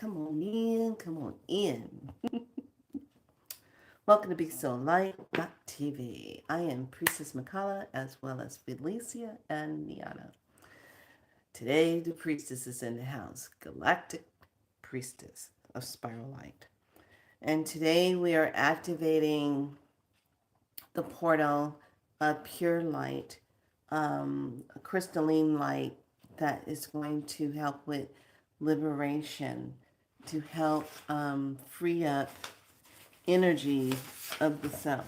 Come on in, come on in. Welcome to Be So Light TV. I am Priestess Makala as well as Felicia and Niana. Today, the priestess is in the house, Galactic Priestess of Spiral Light. And today we are activating the portal of pure light, a crystalline light that is going to help with liberation, to help free up energy of the self.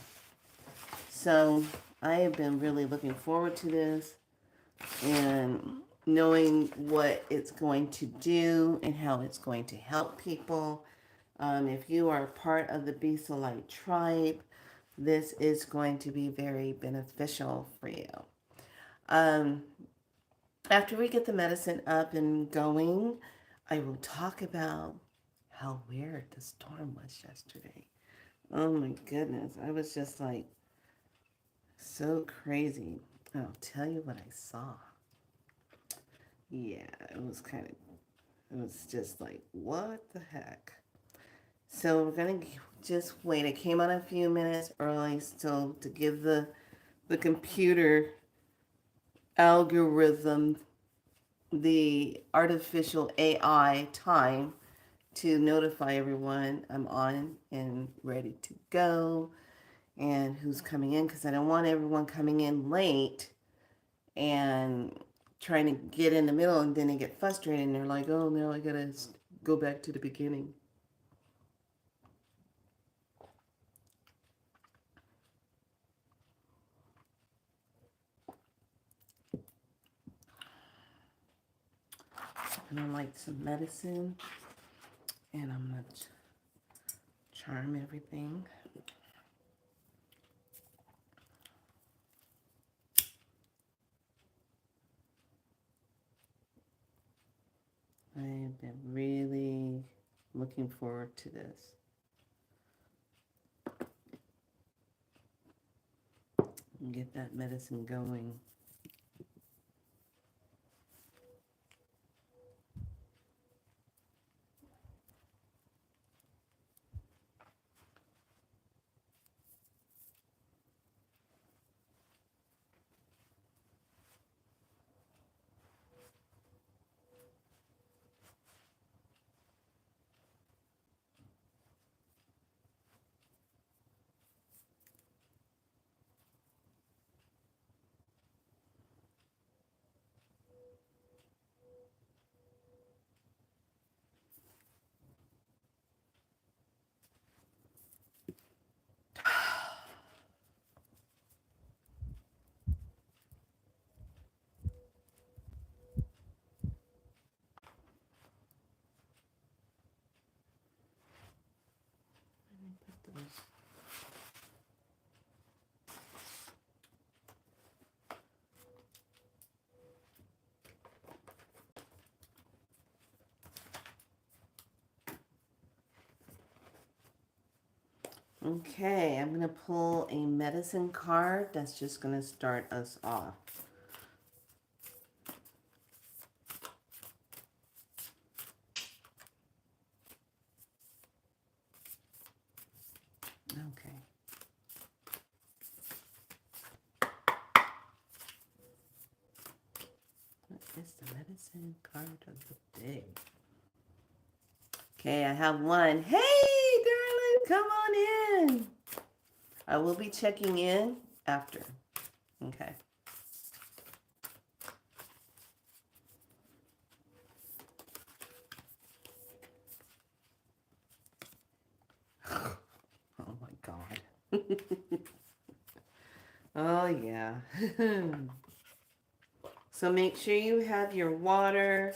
So I have been really looking forward to this and knowing what it's going to do and how it's going to help people. If you are part of the Be So Light tribe, this is going to be very beneficial for you. Um, After we get the medicine up and going, I will talk about how weird the storm was yesterday. Oh my goodness. I was just like so crazy. I'll tell you what I saw. Yeah, it was just like, what the heck? So we're going to just wait. I came on a few minutes early still to give the computer algorithm, the artificial AI time to notify everyone I'm on and ready to go and who's coming in, because I don't want everyone coming in late and trying to get in the middle and then they get frustrated and they're like, oh no, I gotta go back to the beginning. And I like some medicine and I'm gonna charm everything. I've been really looking forward to this. And get that medicine going. Okay, I'm going to pull a medicine card that's just going to start us off. Okay. What is the medicine card of the day? Okay, I have one. Hey, darling, come on in. I will be checking in after. Okay. Oh my God. Oh yeah. So make sure you have your water,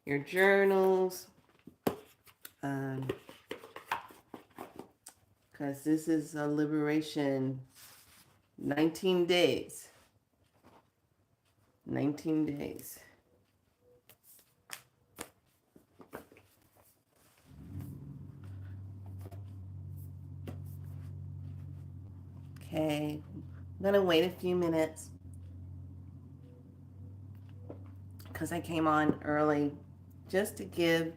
your journals, because this is a liberation. 19 days. 19 days. Okay, I'm gonna wait a few minutes because I came on early just to give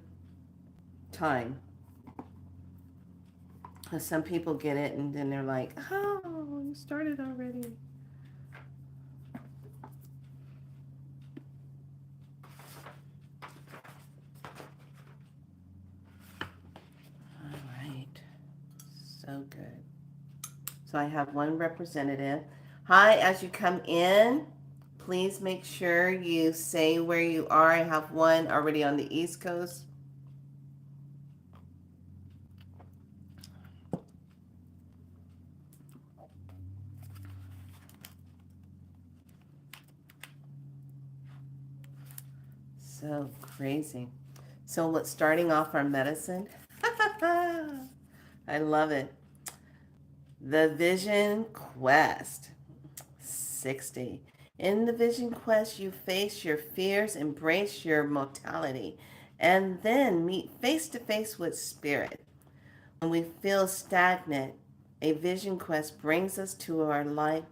time. Some people get it and then they're like, oh, you started already. All right. So good. So I have one representative. Hi, as you come in, please make sure you say where you are. I have one already on the East Coast. So crazy. So what's starting off our medicine? I love it. The Vision Quest 60. In the Vision Quest, you face your fears, embrace your mortality, and then meet face to face with spirit. When we feel stagnant, a Vision Quest brings us to our life,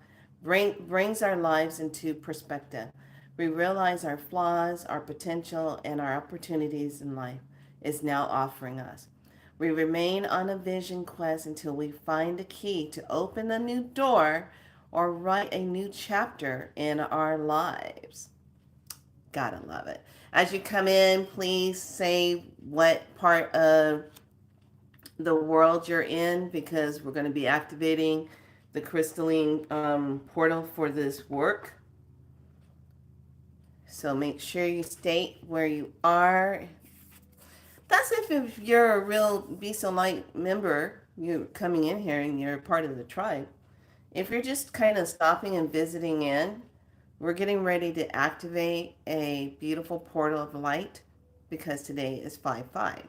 brings our lives into perspective. We realize our flaws, our potential, and our opportunities in life is now offering us. We remain on a vision quest until we find a key to open a new door or write a new chapter in our lives. Gotta love it. As you come in, please say what part of the world you're in, because we're going to be activating the crystalline portal for this work. So make sure you state where you are. That's if you're a real Be So Light member, you're coming in here and you're part of the tribe. If you're just kind of stopping and visiting in, we're getting ready to activate a beautiful portal of light because today is 5/5.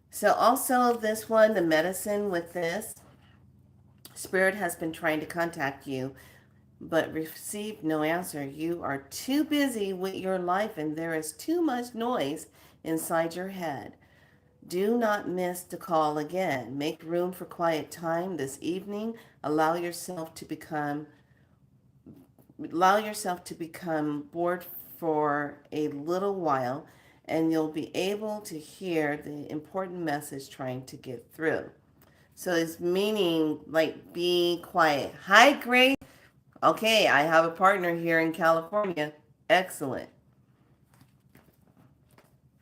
So also this one, the medicine with this, Spirit has been trying to contact you, but received no answer. You are too busy with your life and there is too much noise inside your head. Do not miss the call again. Make room for quiet time this evening. Allow yourself to become bored for a little while and you'll be able to hear the important message trying to get through. So it's meaning like be quiet. Hi, Grace. Okay, I have a partner here in California. Excellent.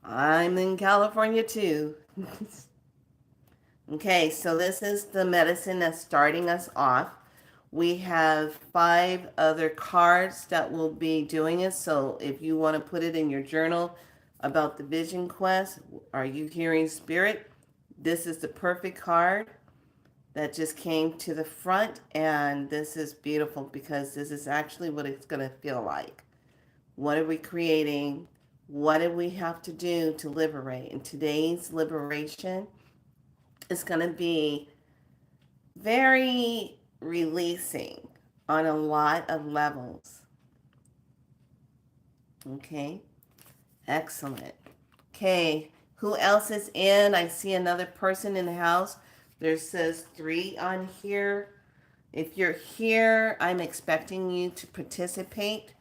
I'm in California too. Okay, so this is the medicine that's starting us off. We have 5 other cards that will be doing it. So if you want to put it in your journal about the Vision Quest, are you hearing spirit? This is the perfect card that just came to the front, and this is beautiful because this is actually what it's going to feel like. What are we creating? What do we have to do to liberate? And today's liberation is going to be very releasing on a lot of levels. Okay, excellent. Okay, who else is in? I see another person in the house. There says 3 on here. If you're here, I'm expecting you to participate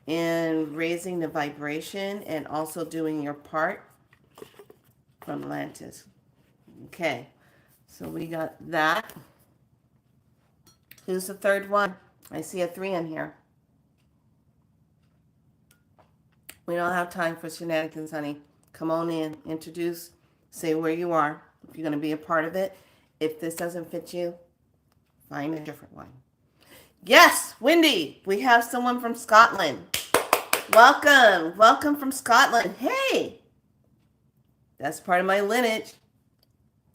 in raising the vibration and also doing your part from Atlantis. Okay, so we got that. Who's the third one? I see a 3 in here. We don't have time for shenanigans, honey. Come on in, introduce, say where you are, if you're going to be a part of it. If this doesn't fit you, find a different one. Yes, Wendy, we have someone from Scotland. Welcome from Scotland. Hey, that's part of my lineage.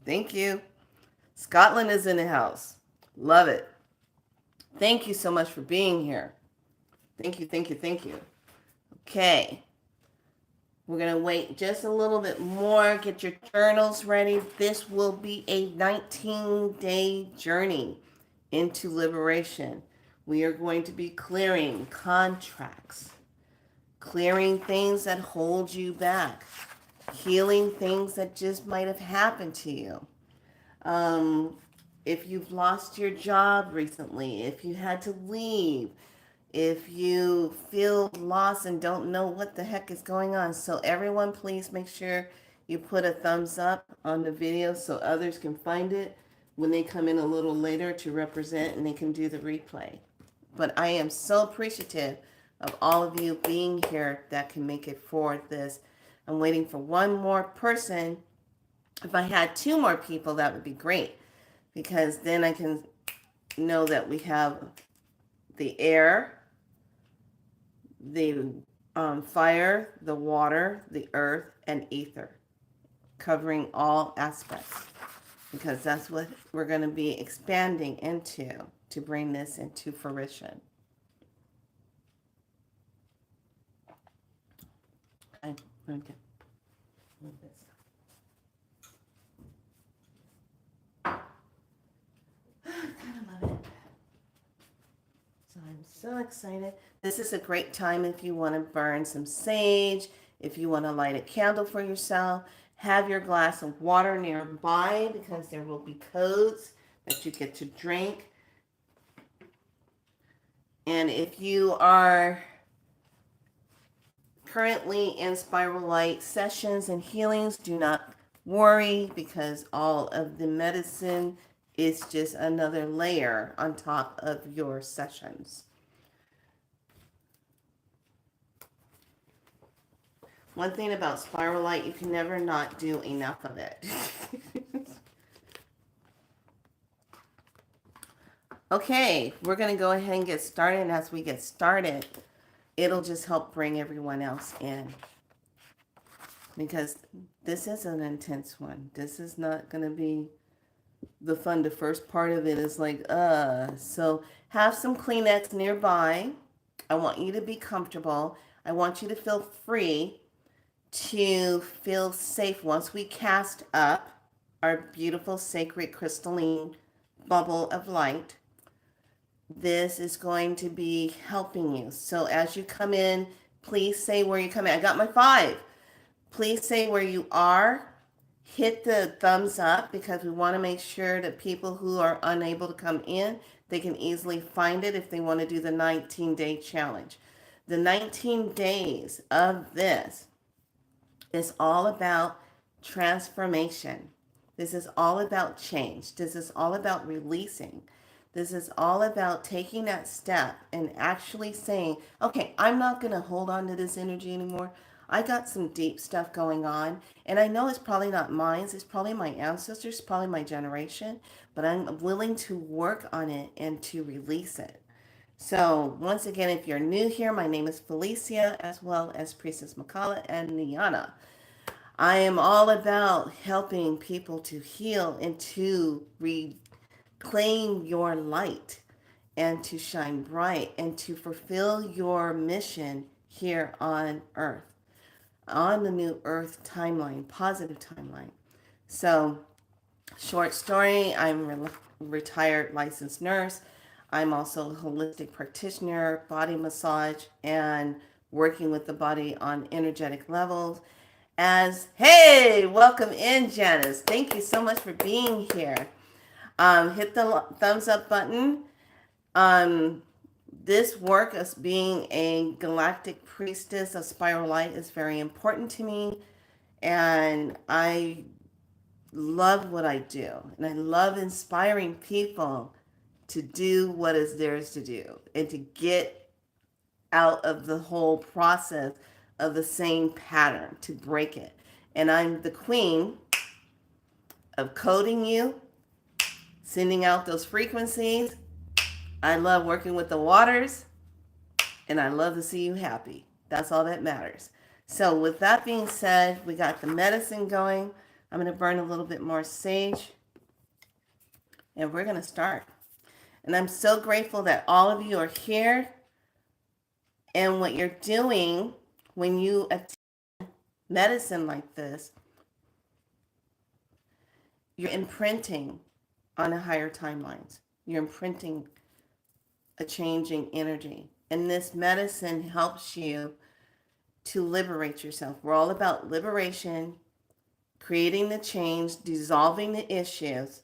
Thank you. Scotland is in the house. Love it. Thank you so much for being here. Thank you. Okay. We're going to wait just a little bit more. Get your journals ready. This will be a 19-day journey into liberation. We are going to be clearing contracts, clearing things that hold you back, healing things that just might have happened to you. If you've lost your job recently, if you had to leave, if you feel lost and don't know what the heck is going on. So everyone, please make sure you put a thumbs up on the video so others can find it when they come in a little later to represent and they can do the replay. But I am so appreciative of all of you being here that can make it for this. I'm waiting for one more person. If I had two more people, that would be great, because then I can know that we have the air, the fire, the water, the earth, and ether, covering all aspects, because that's what we're going to be expanding into to bring this into fruition. Okay, okay. Move this. I kind of love it. So I'm so excited. This is a great time if you want to burn some sage, if you want to light a candle for yourself. Have your glass of water nearby, because there will be codes that you get to drink. And if you are currently in spiral light sessions and healings, do not worry, because all of the medicine is just another layer on top of your sessions. One thing about spiral light, you can never not do enough of it. Okay, we're going to go ahead and get started. And as we get started, it'll just help bring everyone else in, because this is an intense one. This is not going to be the fun. The first part of it is like, So have some Kleenex nearby. I want you to be comfortable. I want you to feel free to feel safe once we cast up our beautiful sacred crystalline bubble of light. This is going to be helping you. So as you come in, please say where you come in. I got my 5. Please say where you are. Hit the thumbs up, because we want to make sure that people who are unable to come in, they can easily find it if they want to do the 19-day challenge. The 19 days of this is all about transformation. This is all about change. This is all about releasing. This is all about taking that step and actually saying, okay, I'm not going to hold on to this energy anymore. I got some deep stuff going on, and I know it's probably not mine. It's probably my ancestors, probably my generation, but I'm willing to work on it and to release it. So once again, if you're new here, my name is Felicia, as well as Priestess Makala and Niana. I am all about helping people to heal and to reclaim your light and to shine bright and to fulfill your mission here on Earth, on the new Earth timeline, positive timeline. So, short story, I'm a retired licensed nurse. I'm also a holistic practitioner, body massage, and working with the body on energetic levels. Hey, welcome in, Janice. Thank you so much for being here. Hit the thumbs up button. This work as being a galactic priestess of spiral light is very important to me, and I love what I do, and I love inspiring people to do what is theirs to do and to get out of the whole process of the same pattern, to break it. And I'm the queen of coding you, sending out those frequencies. I love working with the waters, and I love to see you happy. That's all that matters. So with that being said, we got the medicine going. I'm going to burn a little bit more sage, and we're going to start. And I'm so grateful that all of you are here, and what you're doing when you attend medicine like this, you're imprinting on a higher timelines. You're imprinting a changing energy. And this medicine helps you to liberate yourself. We're all about liberation, creating the change, dissolving the issues,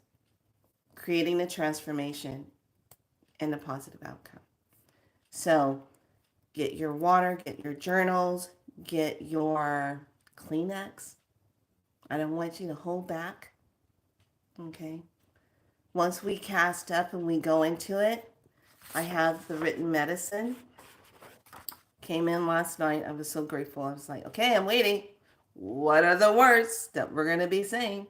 creating the transformation, and the positive outcome. So get your water, get your journals, get your Kleenex, I don't want you to hold back. Okay. Once we cast up and we go into it, I have the written medicine. Came in last night. I was so grateful. I was like, okay, I'm waiting. What are the words that we're going to be saying?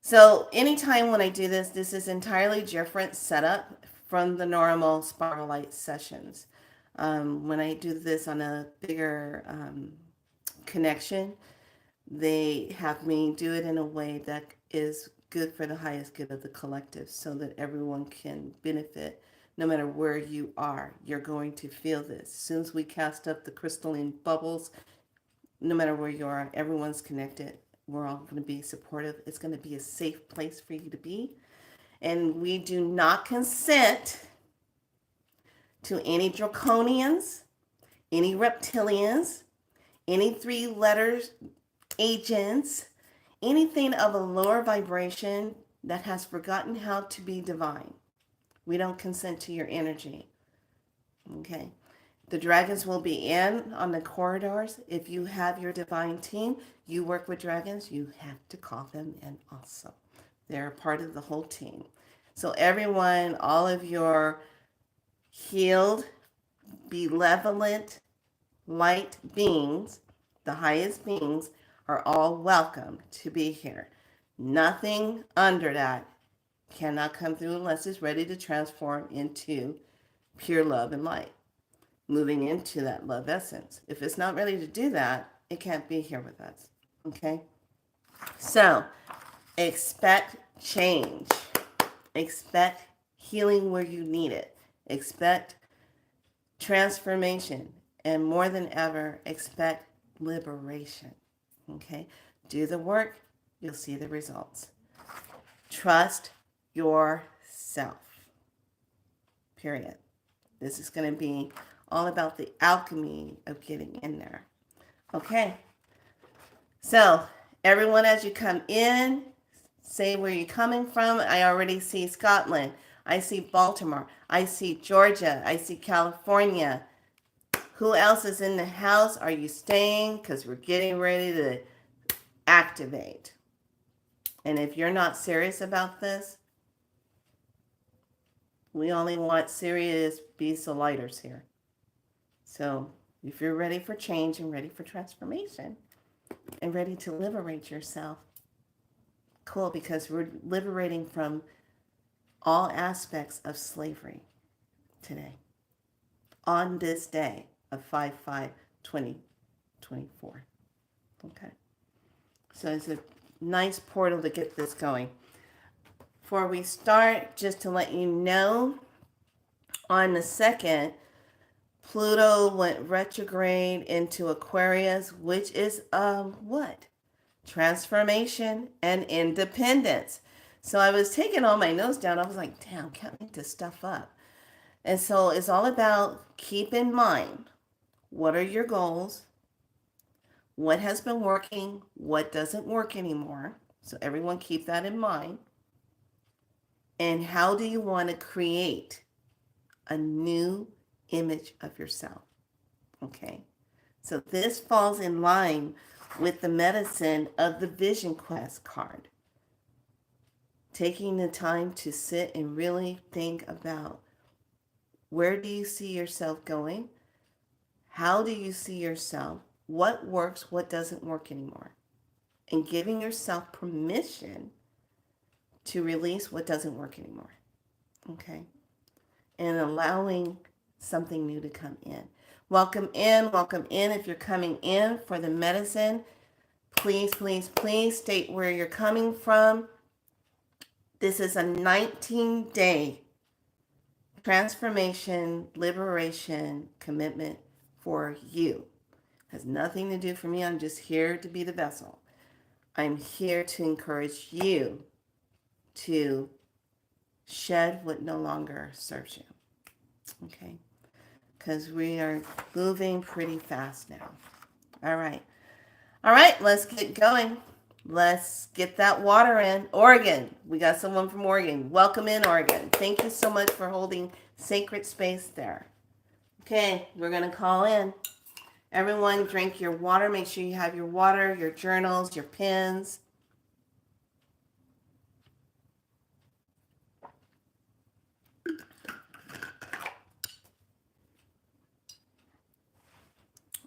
So anytime when I do this, this is entirely different setup from the normal spiral light sessions. When I do this on a bigger connection, they have me do it in a way that is good for the highest good of the collective so that everyone can benefit no matter where you are. You're going to feel this. As soon as we cast up the crystalline bubbles, no matter where you are, everyone's connected. We're all going to be supportive. It's going to be a safe place for you to be. And we do not consent to any draconians, any reptilians, any 3 letters agents, anything of a lower vibration that has forgotten how to be divine. We don't consent to your energy. Okay. The dragons will be in on the corridors. If you have your divine team, you work with dragons, you have to call them in also. They're a part of the whole team. So everyone, all of your healed, benevolent, light beings, the highest beings, are all welcome to be here. Nothing under that cannot come through unless it's ready to transform into pure love and light, moving into that love essence. If it's not ready to do that, it can't be here with us. Okay? So, expect change. Expect healing where you need it. Expect transformation. And more than ever, expect liberation. Okay? Do the work, you'll see the results. Trust yourself. Period. This is going to be all about the alchemy of getting in there. Okay. So, everyone, as you come in, say where you're coming from. I already see Scotland. I see Baltimore. I see Georgia. I see California. Who else is in the house? Are you staying? Because we're getting ready to activate. And if you're not serious about this, we only want serious lighters here. So if you're ready for change and ready for transformation and ready to liberate yourself, cool, because we're liberating from all aspects of slavery today on this day of 5/5/2024. Okay. So it's a nice portal to get this going. Before we start, just to let you know, on the 2nd, Pluto went retrograde into Aquarius, which is what? Transformation and independence. So I was taking all my notes down. I was like, damn, can't make this stuff up. And so it's all about keep in mind, what are your goals? What has been working? What doesn't work anymore? So everyone keep that in mind. And how do you want to create a new image of yourself? Okay. So this falls in line with the medicine of the Vision Quest card. Taking the time to sit and really think about, where do you see yourself going? How do you see yourself? What works, what doesn't work anymore? And giving yourself permission to release what doesn't work anymore. Okay? And allowing something new to come in. Welcome in. If you're coming in for the medicine, please, please, please state where you're coming from. This is a 19-day transformation, liberation, commitment for you. It has nothing to do for me. I'm just here to be the vessel. I'm here to encourage you to shed what no longer serves you. Okay? Because we are moving pretty fast now. All right, let's get going. Let's get that water in. Oregon. We got someone from Oregon. Welcome in, Oregon. Thank you so much for holding sacred space there. Okay, we're going to call in. Everyone drink your water. Make sure you have your water, your journals, your pens.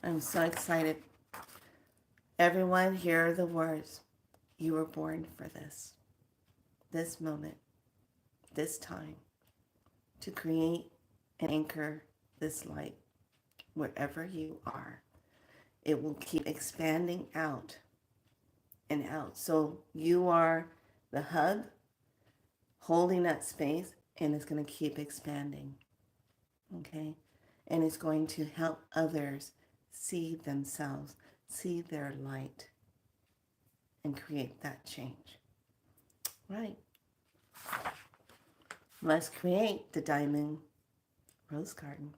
I'm so excited. Everyone, hear the words. You were born for this moment, this time, to create and anchor this light wherever you are. It will keep expanding out and out. So you are the hub holding that space, and it's going to keep expanding. Okay? And it's going to help others see themselves, see their light, and create that change. Right. Let's create the diamond rose garden.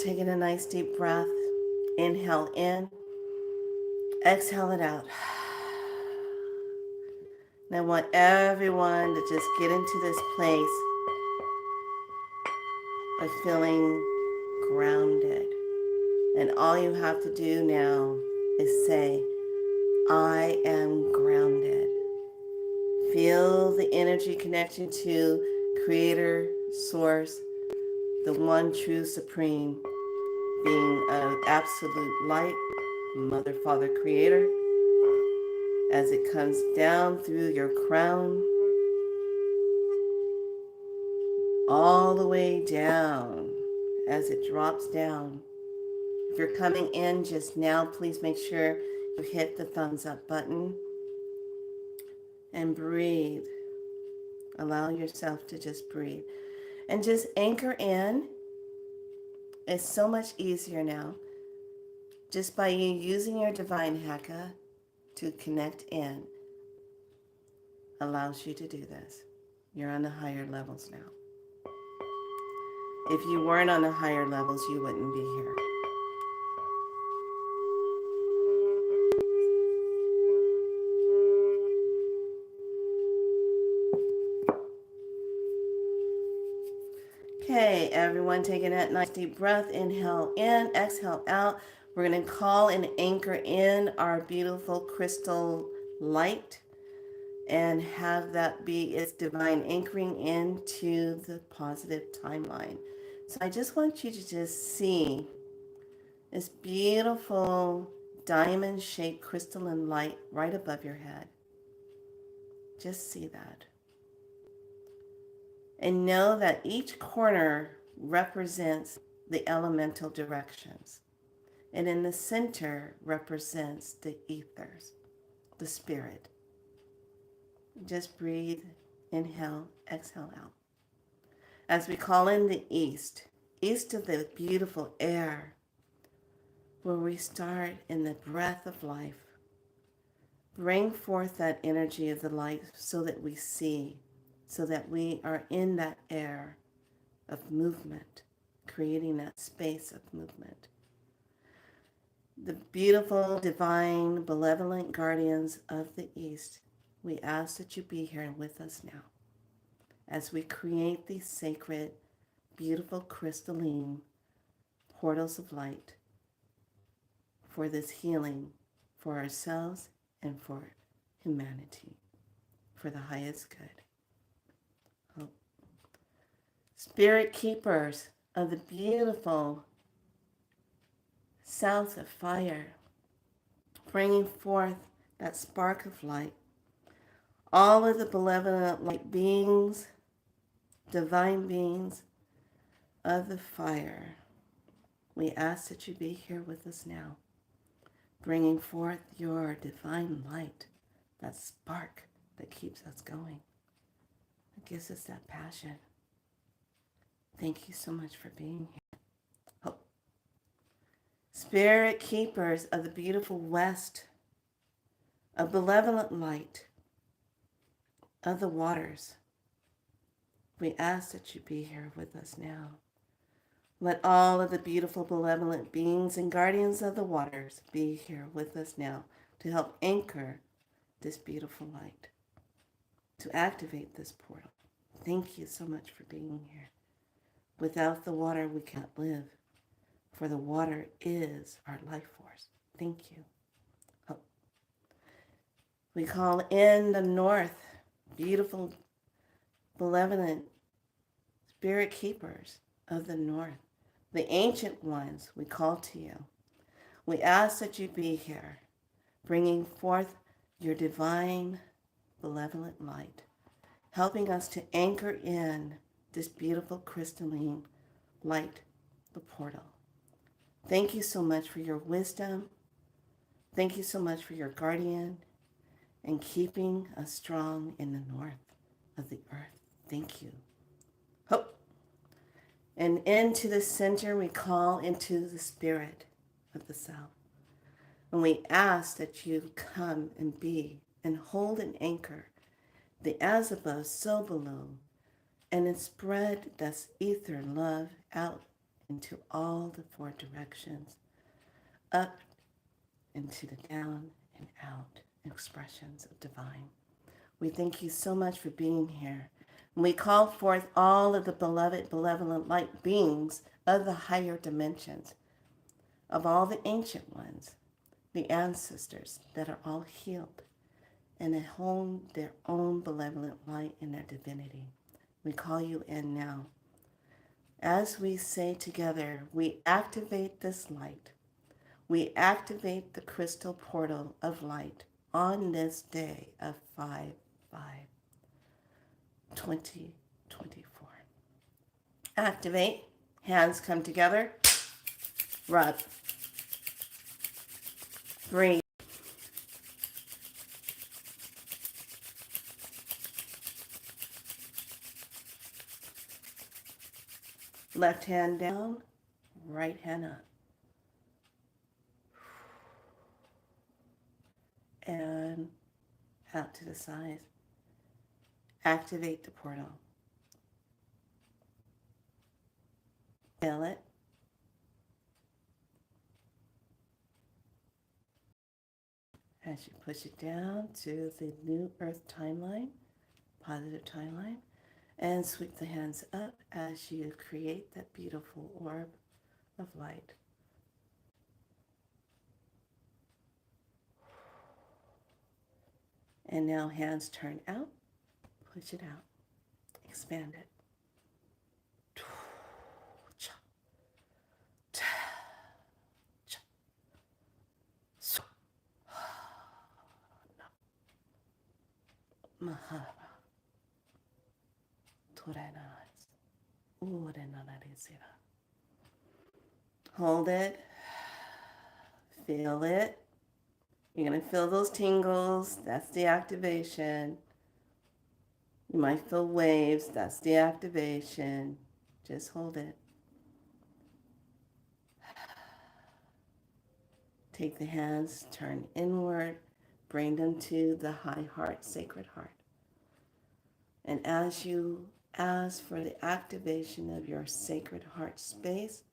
Taking a nice deep breath. Inhale in. Exhale it out. Now I want everyone to just get into this place of feeling grounded. And all you have to do now is say, I am grounded. Feel the energy connection to Creator, Source, the one true supreme being of absolute light, Mother, Father, Creator, as it comes down through your crown, all the way down as it drops down. If you're coming in just now, please make sure you hit the thumbs up button and breathe. Allow yourself to just breathe and just anchor in. It's so much easier now just by you using your Divine Heka to connect in. Allows you to do this. You're on the higher levels now. If you weren't on the higher levels, you wouldn't be here. Okay, everyone taking that nice deep breath. Inhale in, exhale out. We're going to call and anchor in our beautiful crystal light and have that be its divine anchoring into the positive timeline. So I just want you to just see this beautiful diamond-shaped crystalline light right above your head. Just see that. And know that each corner represents the elemental directions. And in the center represents the ethers, the spirit. Just breathe, inhale, exhale out. As we call in the east of the beautiful air, where we start in the breath of life, bring forth that energy of the light so that we see, so that we are in that air of movement, creating that space of movement. The beautiful, divine, benevolent guardians of the East, we ask that you be here with us now as we create these sacred, beautiful, crystalline portals of light for this healing for ourselves and for humanity, for the highest good. Oh. Spirit keepers of the beautiful south of fire, bringing forth that spark of light. All of the benevolent light beings, divine beings of the fire, we ask that you be here with us now, bringing forth your divine light, that spark that keeps us going, that gives us that passion. Thank you so much for being here. Oh. Spirit keepers of the beautiful west, of benevolent light, of the waters, we ask that you be here with us now. Let all of the beautiful, benevolent beings and guardians of the waters be here with us now to help anchor this beautiful light, to activate this portal. Thank you so much for being here. Without the water, we can't live, for the water is our life force. Thank you. Oh. We call in the north, beautiful, benevolent spirit keepers of the north, the ancient ones. We call to you. We ask that you be here, bringing forth your divine, benevolent light, helping us to anchor in this beautiful crystalline light, the portal. Thank you so much for your wisdom. Thank you so much for your guardian and keeping us strong in the north of the earth. Thank you. Hope. And into the center, we call into the spirit of the south. And we ask that you come and be and hold and anchor the as above, so below, and then spread this ether love out into all the four directions, up into the down and out expressions of divine. We thank you so much for being here. And we call forth all of the beloved, benevolent light beings of the higher dimensions, of all the ancient ones, the ancestors that are all healed and at home their own benevolent light in their divinity. We call you in now. As we say together, we activate this light. We activate the crystal portal of light on this day of 5/5/2024. Activate. Hands come together. Rub. Breathe. Left hand down, right hand up. And out to the sides. Activate the portal. Feel it. As you push it down to the new earth timeline, positive timeline, and sweep the hands up as you create that beautiful orb of light. And now hands turn out, push it out, expand it. Hold it, feel it. You're going to feel those tingles. That's the activation. You might feel waves. That's the activation. Just hold it. Take the hands, turn inward, bring them to the high heart, sacred heart. And as you ask for the activation of your sacred heart space,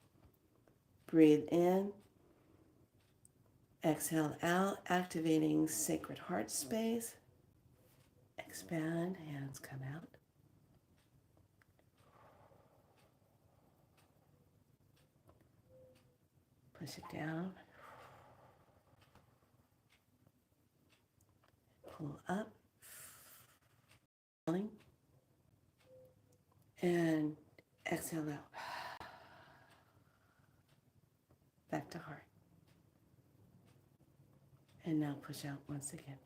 breathe in, exhale out, activating sacred heart space. Expand, hands come out. Push it down. Pull up. And exhale out. Back to heart. And now push out once again.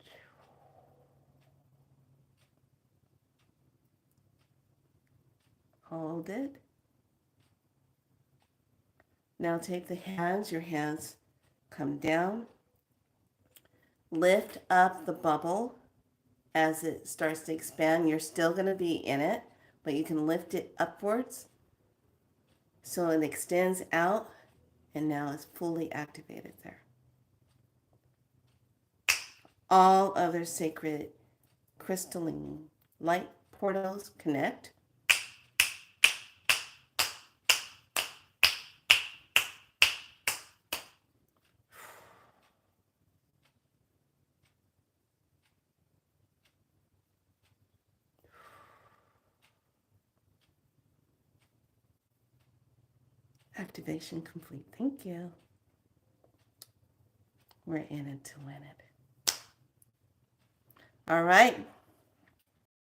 Hold it. Now take the hands, your hands come down. Lift up the bubble as it starts to expand. You're still going to be in it, but you can lift it upwards so it extends out, and now it's fully activated there. All other sacred crystalline light portals connect. Activation complete. Thank you. We're in it to win it. All right.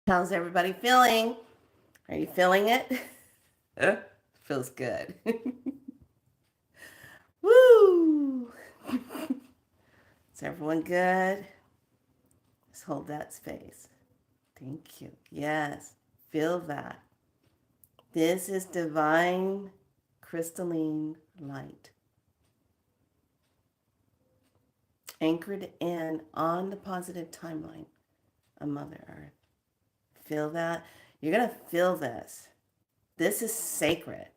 How's everybody feeling? Are you feeling it? Feels good. Woo! Is everyone good? Just hold that space. Thank you. Yes. Feel that. This is divine crystalline light. Anchored in on the positive timeline of Mother Earth. Feel that? You're going to feel this. This is sacred.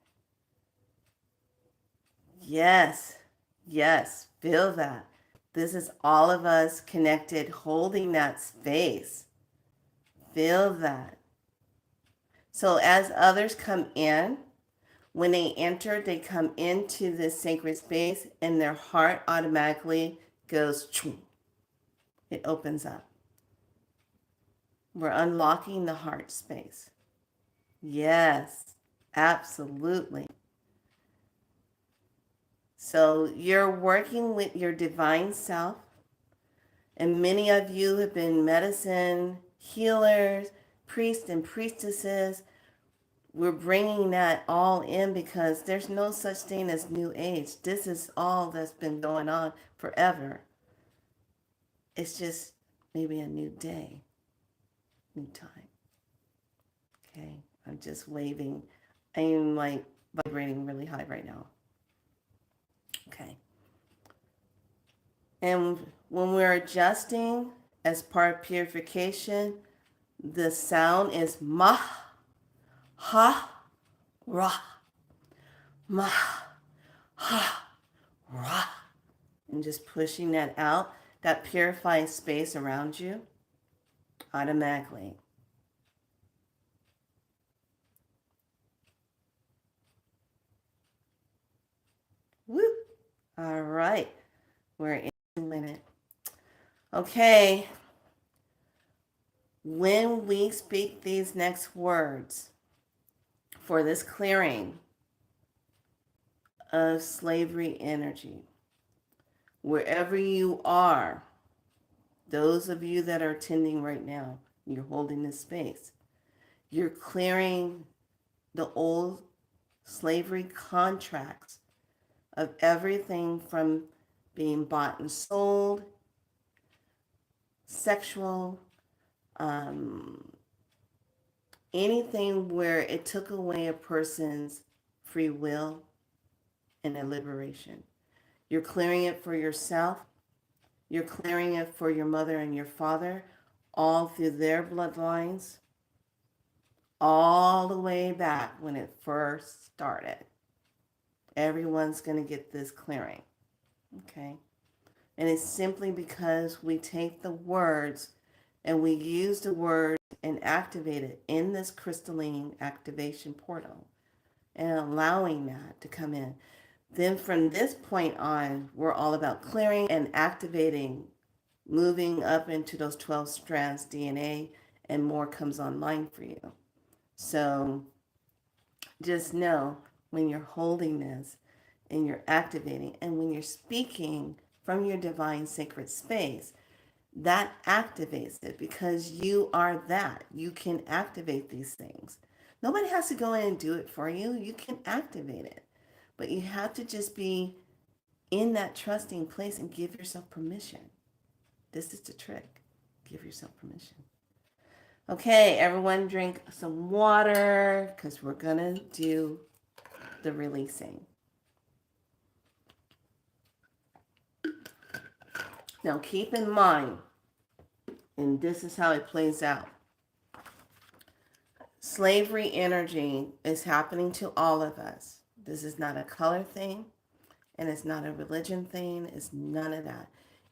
Yes. Yes. Feel that. This is all of us connected, holding that space. Feel that. So as others come in, when they enter, they come into this sacred space and their heart automatically goes, choo. It opens up. We're unlocking the heart space. Yes, absolutely. So you're working with your divine self, and many of you have been medicine healers, priests and priestesses. We're bringing that all in because there's no such thing as new age. This is all that's been going on forever. It's just maybe a new day, new time. Okay, I'm just waving. I'm like vibrating really high right now. Okay. And when we're adjusting as part of purification, the sound is ma, ha, ra, ma, ha, ra. And just pushing that out, that purifies space around you automatically. Woo! All right. We're in a minute. Okay. When we speak these next words for this clearing of slavery energy, wherever you are, those of you that are attending right now, you're holding this space, you're clearing the old slavery contracts of everything from being bought and sold, sexual, anything where it took away a person's free will and their liberation. You're clearing it for yourself. You're clearing it for your mother and your father, all through their bloodlines, all the way back when it first started. Everyone's going to get this clearing. Okay? And it's simply because we take the words and we use the words and activate it in this crystalline activation portal and allowing that to come in. Then from this point on, we're all about clearing and activating, moving up into those 12 strands DNA, and more comes online for you. So just know when you're holding this and you're activating, and when you're speaking from your divine sacred space, that activates it because you are that. You can activate these things. Nobody has to go in and do it for you. You can activate it. But you have to just be in that trusting place and give yourself permission. This is the trick. Give yourself permission. Okay, everyone drink some water because we're going to do the releasing. Now keep in mind, and this is how it plays out. Slavery energy is happening to all of us. This is not a color thing, and it's not a religion thing. It's none of that.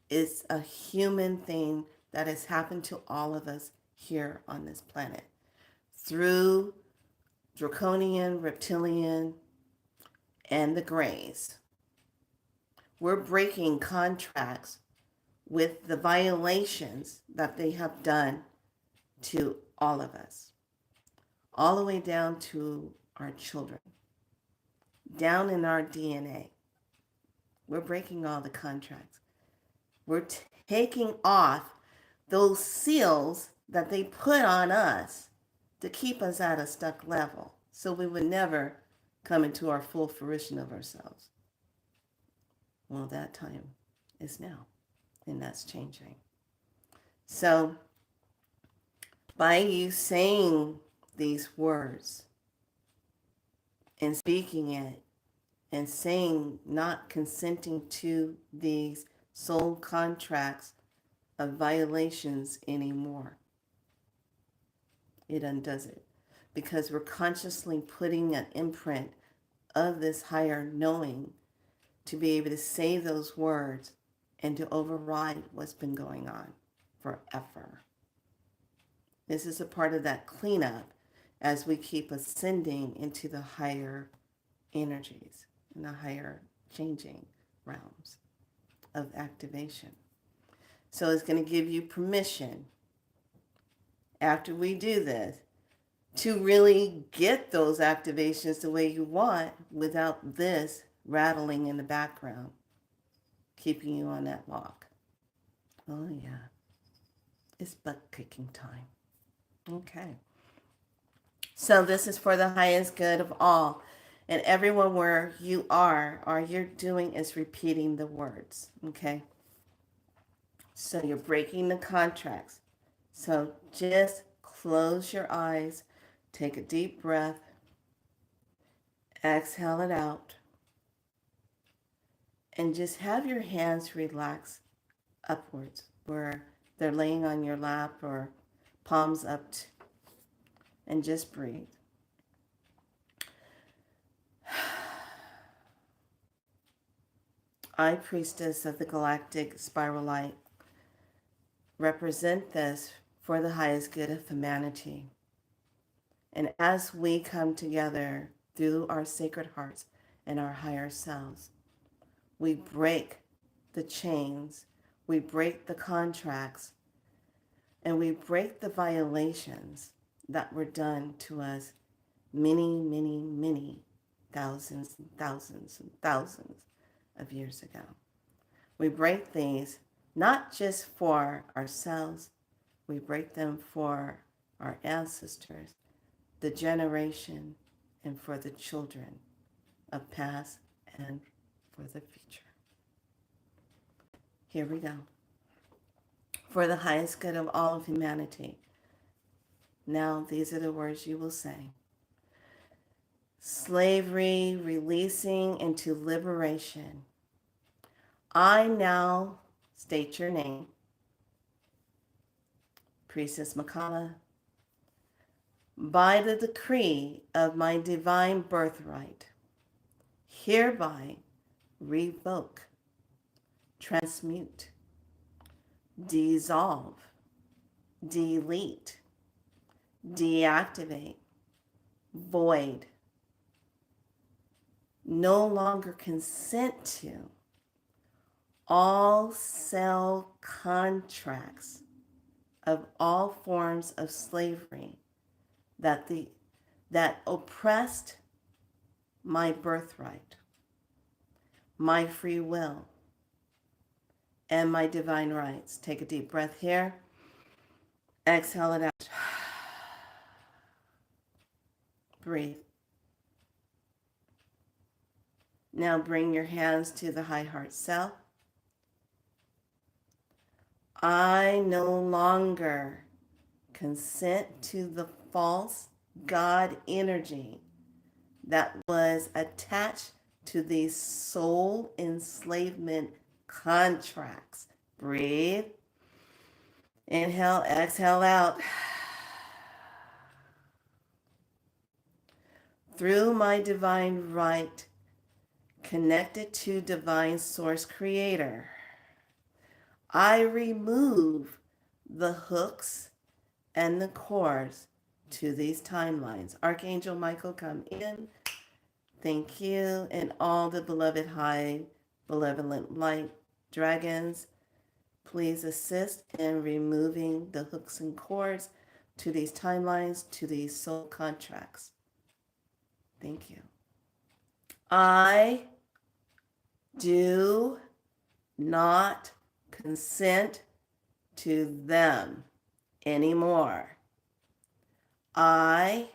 It's a human thing that has happened to all of us here on this planet through draconian, reptilian, and the grays. We're breaking contracts with the violations that they have done to all of us, all the way down to our children, down in our DNA. We're breaking all the contracts. We're taking off those seals that they put on us to keep us at a stuck level so we would never come into our full fruition of ourselves. Well, that time is now, and that's changing. So, by you saying these words and speaking it and saying, not consenting to these soul contracts of violations anymore, it undoes it, because we're consciously putting an imprint of this higher knowing to be able to say those words and to override what's been going on forever. This is a part of that cleanup as we keep ascending into the higher energies and the higher changing realms of activation. So it's going to give you permission after we do this to really get those activations the way you want without this rattling in the background, keeping you on that walk. Oh yeah, it's butt kicking time. Okay. So this is for the highest good of all. And everyone where you are, all you're doing is repeating the words. Okay. So you're breaking the contracts. So just close your eyes, take a deep breath, exhale it out, and just have your hands relax upwards where they're laying on your lap or palms up, and just breathe. I, priestess of the galactic spiral light, represent this for the highest good of humanity. And as we come together through our sacred hearts and our higher selves, we break the chains, we break the contracts, and we break the violations that were done to us many, many, many thousands and thousands and thousands of years ago. We break these not just for ourselves, we break them for our ancestors, the generation, and for the children of past and for the future. Here we go. For the highest good of all of humanity. Now, these are the words you will say. Slavery releasing into liberation. I now state your name, Priestess Makala, by the decree of my divine birthright, hereby revoke, transmute, dissolve, delete, deactivate, void, no longer consent to all cell contracts of all forms of slavery that oppressed my birthright, my free will, and my divine rights. Take a deep breath here. Exhale it out. Breathe. Now bring your hands to the high heart self. I no longer consent to the false God energy that was attached to these soul enslavement contracts. Breathe. Inhale, exhale out. Through my divine right, connected to divine source creator, I remove the hooks and the cores to these timelines. Archangel Michael, come in. Thank you. And all the beloved high benevolent light dragons, please assist in removing the hooks and cords to these timelines, to these soul contracts. Thank you. I do not consent to them anymore. I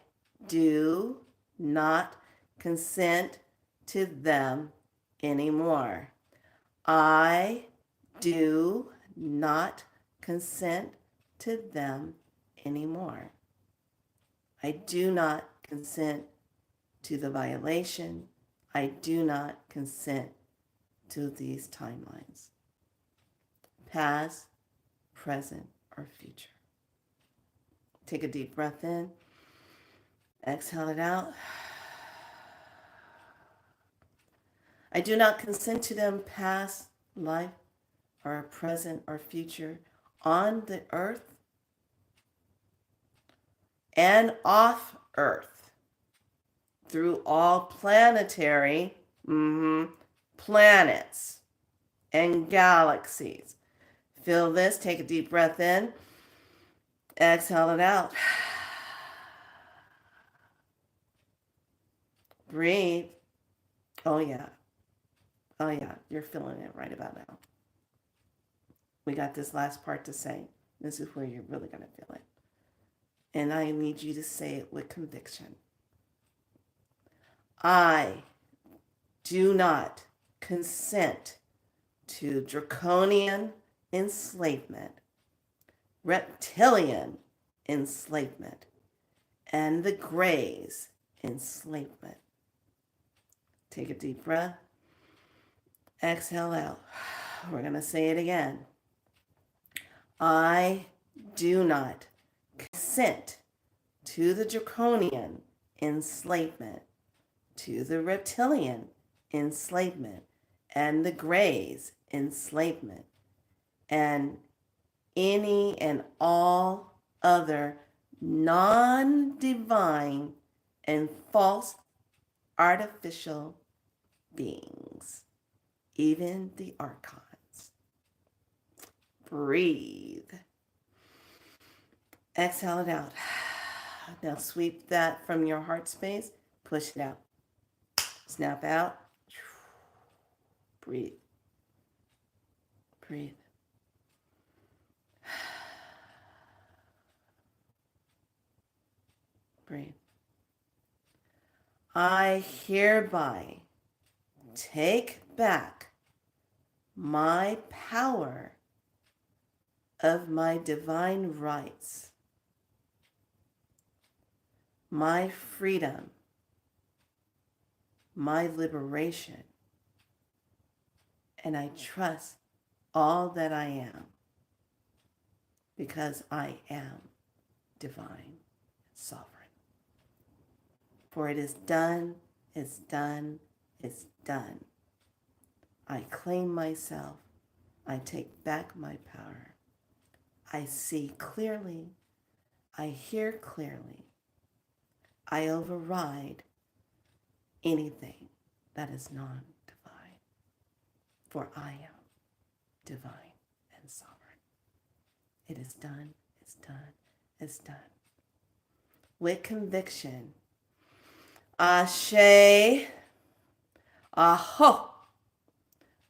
do not consent to them anymore. I do not consent to them anymore. I do not consent to the violation. I do not consent to these timelines, past, present, or future. Take a deep breath in. Exhale it out. I do not consent to them past life or present or future on the earth and off earth through all planetary planets and galaxies. Feel this. Take a deep breath in. Exhale it out. Breathe. Oh, yeah. Oh, yeah. You're feeling it right about now. We got this last part to say. This is where you're really going to feel it. And I need you to say it with conviction. I do not consent to draconian enslavement, reptilian enslavement, and the Greys enslavement. Take a deep breath. Exhale out. We're going to say it again. I do not consent to the draconian enslavement, to the reptilian enslavement, and the Greys enslavement, and any and all other non-divine and false artificial beings, even the archons. Breathe. Exhale it out. Now sweep that from your heart space. Push it out. Snap out. Breathe. Breathe. Breathe. I hereby take back my power of my divine rights, my freedom, my liberation, and I trust all that I am because I am divine and sovereign. For it is done, it's done, it's done. I claim myself. I take back my power. I see clearly. I hear clearly. I override anything that is non-divine. For I am divine and sovereign. It is done, it's done, it's done. With conviction. Ashe, Aho,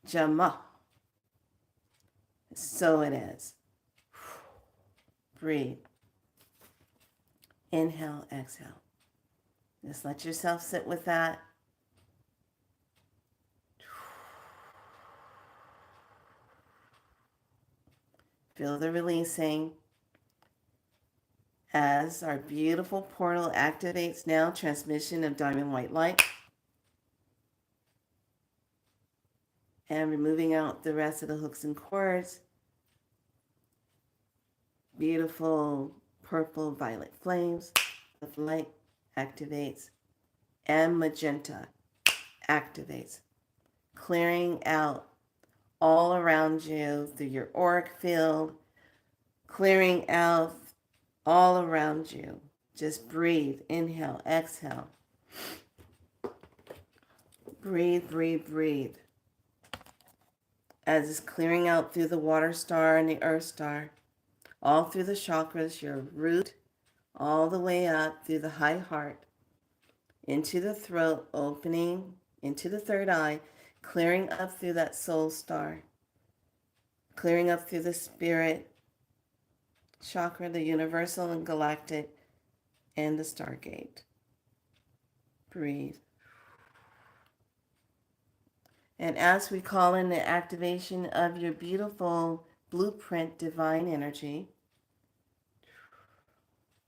Jama. So it is. Breathe. Inhale, exhale. Just let yourself sit with that. Feel the releasing as our beautiful portal activates now. Transmission of diamond white light. And removing out the rest of the hooks and cords. Beautiful purple violet flames of light activates. And magenta activates. Clearing out all around you through your auric field. Clearing out all around you. Just breathe. Inhale, exhale. Breathe, breathe, breathe. As it's clearing out through the water star and the earth star, all through the chakras, your root, all the way up through the high heart, into the throat, opening into the third eye, clearing up through that soul star, clearing up through the spirit chakra, the universal and galactic, and the stargate. Breathe. And as we call in the activation of your beautiful blueprint divine energy,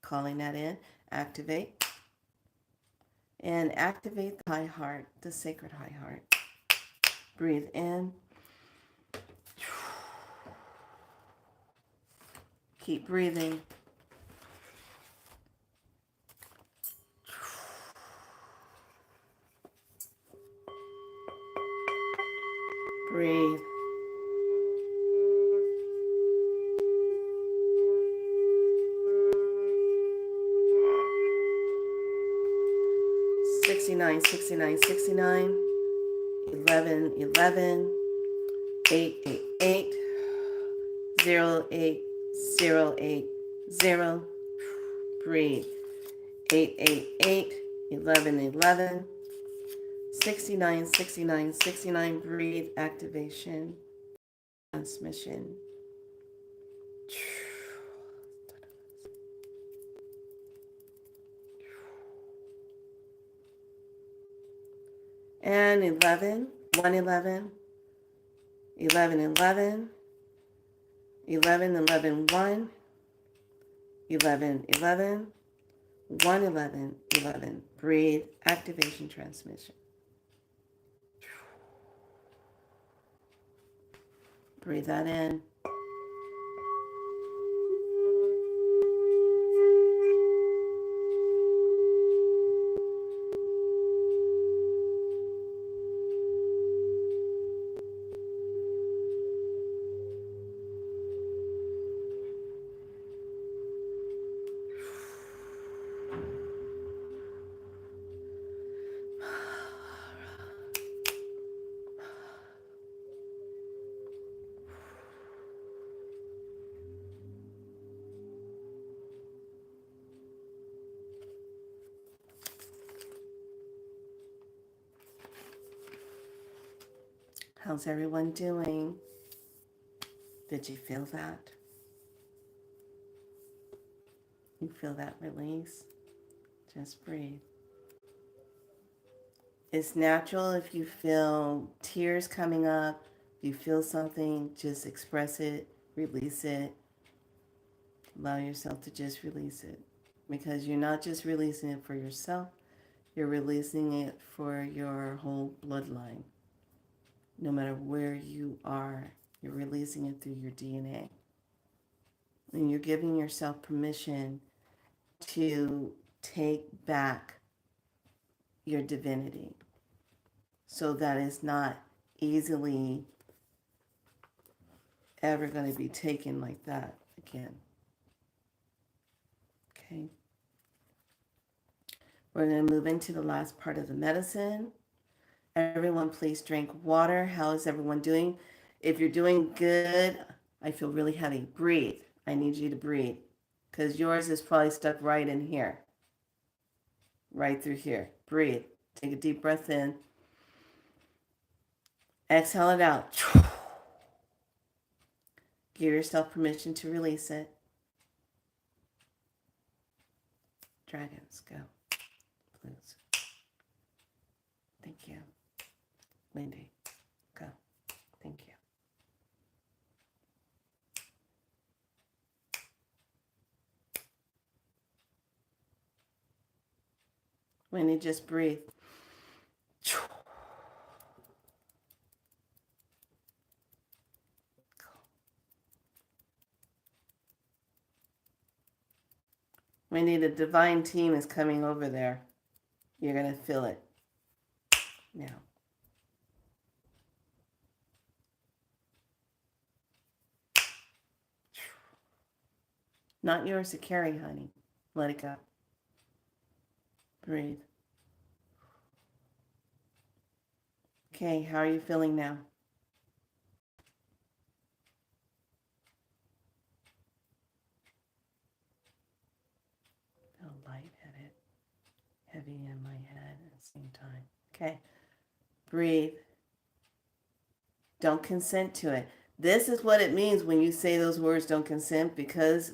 calling that in, activate. And activate the high heart, the sacred high heart. Breathe in. Keep breathing. Breathe. Sixty-nine, 11, 11, 8, 8, 8, 0, 8, 0, 8, 0. Breathe. 8, 8, 8, 11, 11, 69, 69, 69. Breathe. Activation. Transmission. And 11, 1, 11, 11, 11, 11, 11, 1, 11, 11, 1, 11, 11. Breathe. Activation transmission. Breathe that in. How's everyone doing? Did you feel that? You feel that release? Just breathe. It's natural if you feel tears coming up, if you feel something, just express it, release it. Allow yourself to just release it. Because you're not just releasing it for yourself, you're releasing it for your whole bloodline. No matter where you are, you're releasing it through your DNA. And you're giving yourself permission to take back your divinity so that it's not easily ever going to be taken like that again. Okay. We're going to move into the last part of the medicine. Everyone, please drink water. How is everyone doing? If you're doing good, I feel really heavy. Breathe. I need you to breathe because yours is probably stuck right in here. Right through here. Breathe. Take a deep breath in. Exhale it out. Give yourself permission to release it. Dragons, go. Blues. Thank you. Wendy, go. Thank you. Wendy, just breathe. Wendy, the divine team is coming over there. You're going to feel it now. Not yours to carry, honey. Let it go. Breathe. Okay, how are you feeling now? Feel lightheaded, heavy in my head at the same time. Okay, breathe. Don't consent to it. This is what it means when you say those words, don't consent, because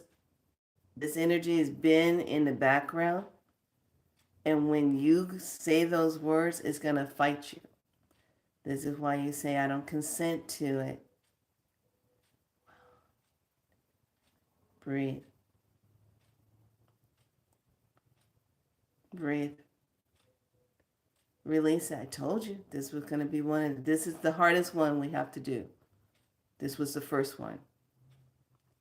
this energy has been in the background. And when you say those words, it's going to fight you. This is why you say, I don't consent to it. Breathe. Breathe. Release it. I told you this was going to be this is the hardest one we have to do. This was the first one.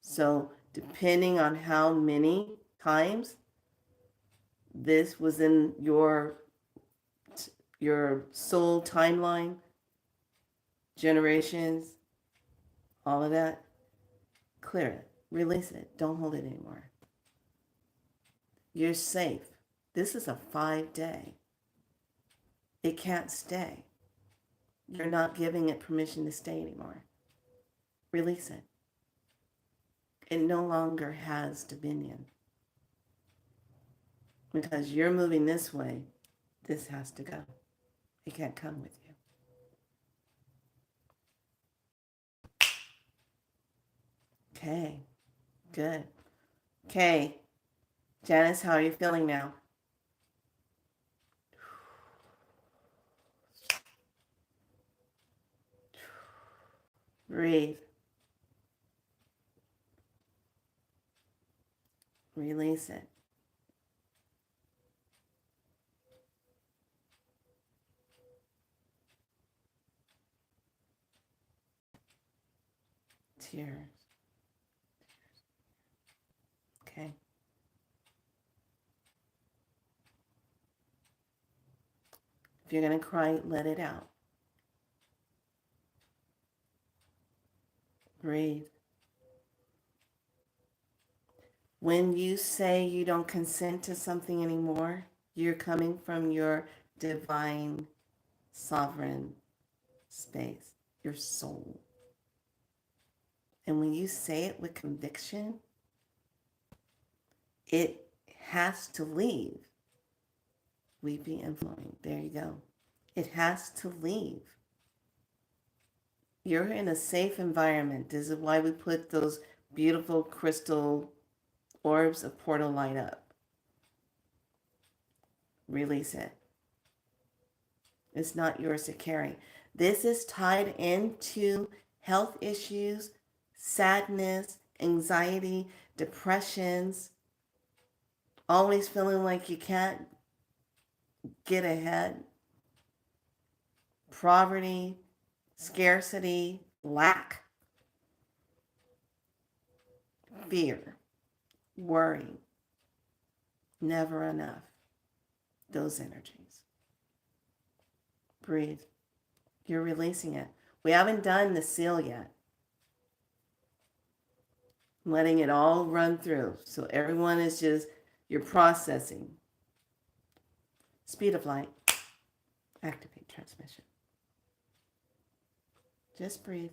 So depending on how many times this was in your soul timeline, generations, all of that, clear it. Release it. Don't hold it anymore. You're safe. This is a 5-day. It can't stay. You're not giving it permission to stay anymore. Release it. It no longer has dominion. Because you're moving this way, this has to go. It can't come with you. Okay, good. Okay, Janice, how are you feeling now? Breathe. Release it. Tears. Okay. If you're going to cry, let it out. Breathe. When you say you don't consent to something anymore, you're coming from your divine, sovereign space, your soul. And when you say it with conviction, it has to leave. Weepy and flowing. There you go. It has to leave. You're in a safe environment. This is why we put those beautiful crystal orbs of portal light up. Release it. It's not yours to carry. This is tied into health issues, sadness, anxiety, depressions, always feeling like you can't get ahead, poverty, scarcity, lack, fear, worry, never enough. Those energies. Breathe. You're releasing it. We haven't done the seal yet. I'm letting it all run through. So everyone is just, you're processing. Speed of light. Activate transmission. Just breathe.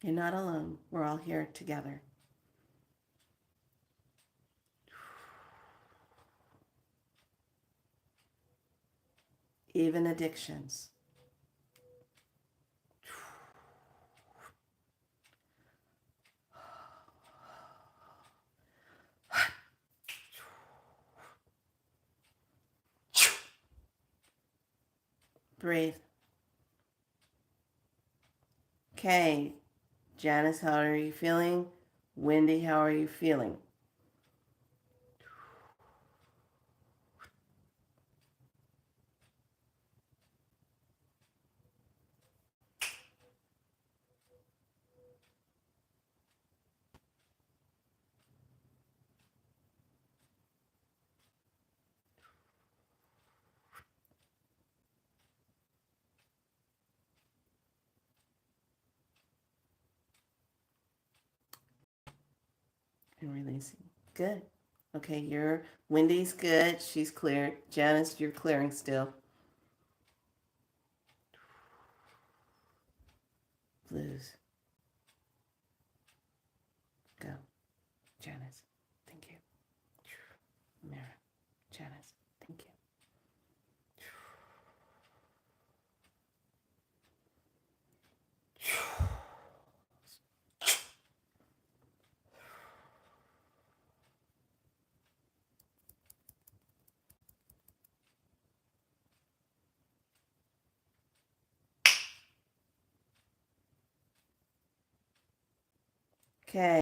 You're not alone. We're all here together. Even addictions. Breathe. Okay, Janice, how are you feeling? Wendy, how are you feeling? and releasing. Good. Okay, your Wendy's good. She's cleared. Janice, you're clearing still. Blues. Go. Janice. Thank you. Mara. Janice. Thank you. Okay.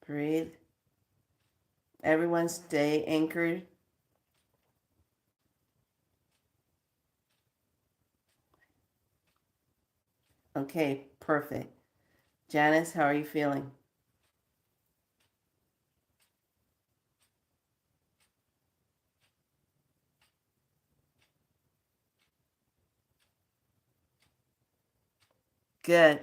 Breathe. Everyone stay anchored. Okay, perfect. Janice, how are you feeling? Good.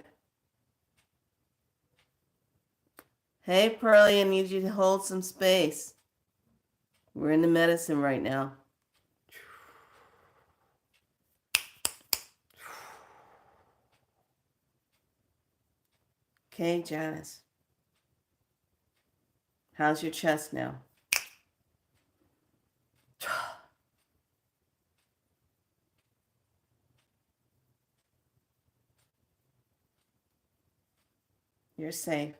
Hey, Pearlie, I need you to hold some space. We're in the medicine right now. Okay, Janice. How's your chest now? You're safe.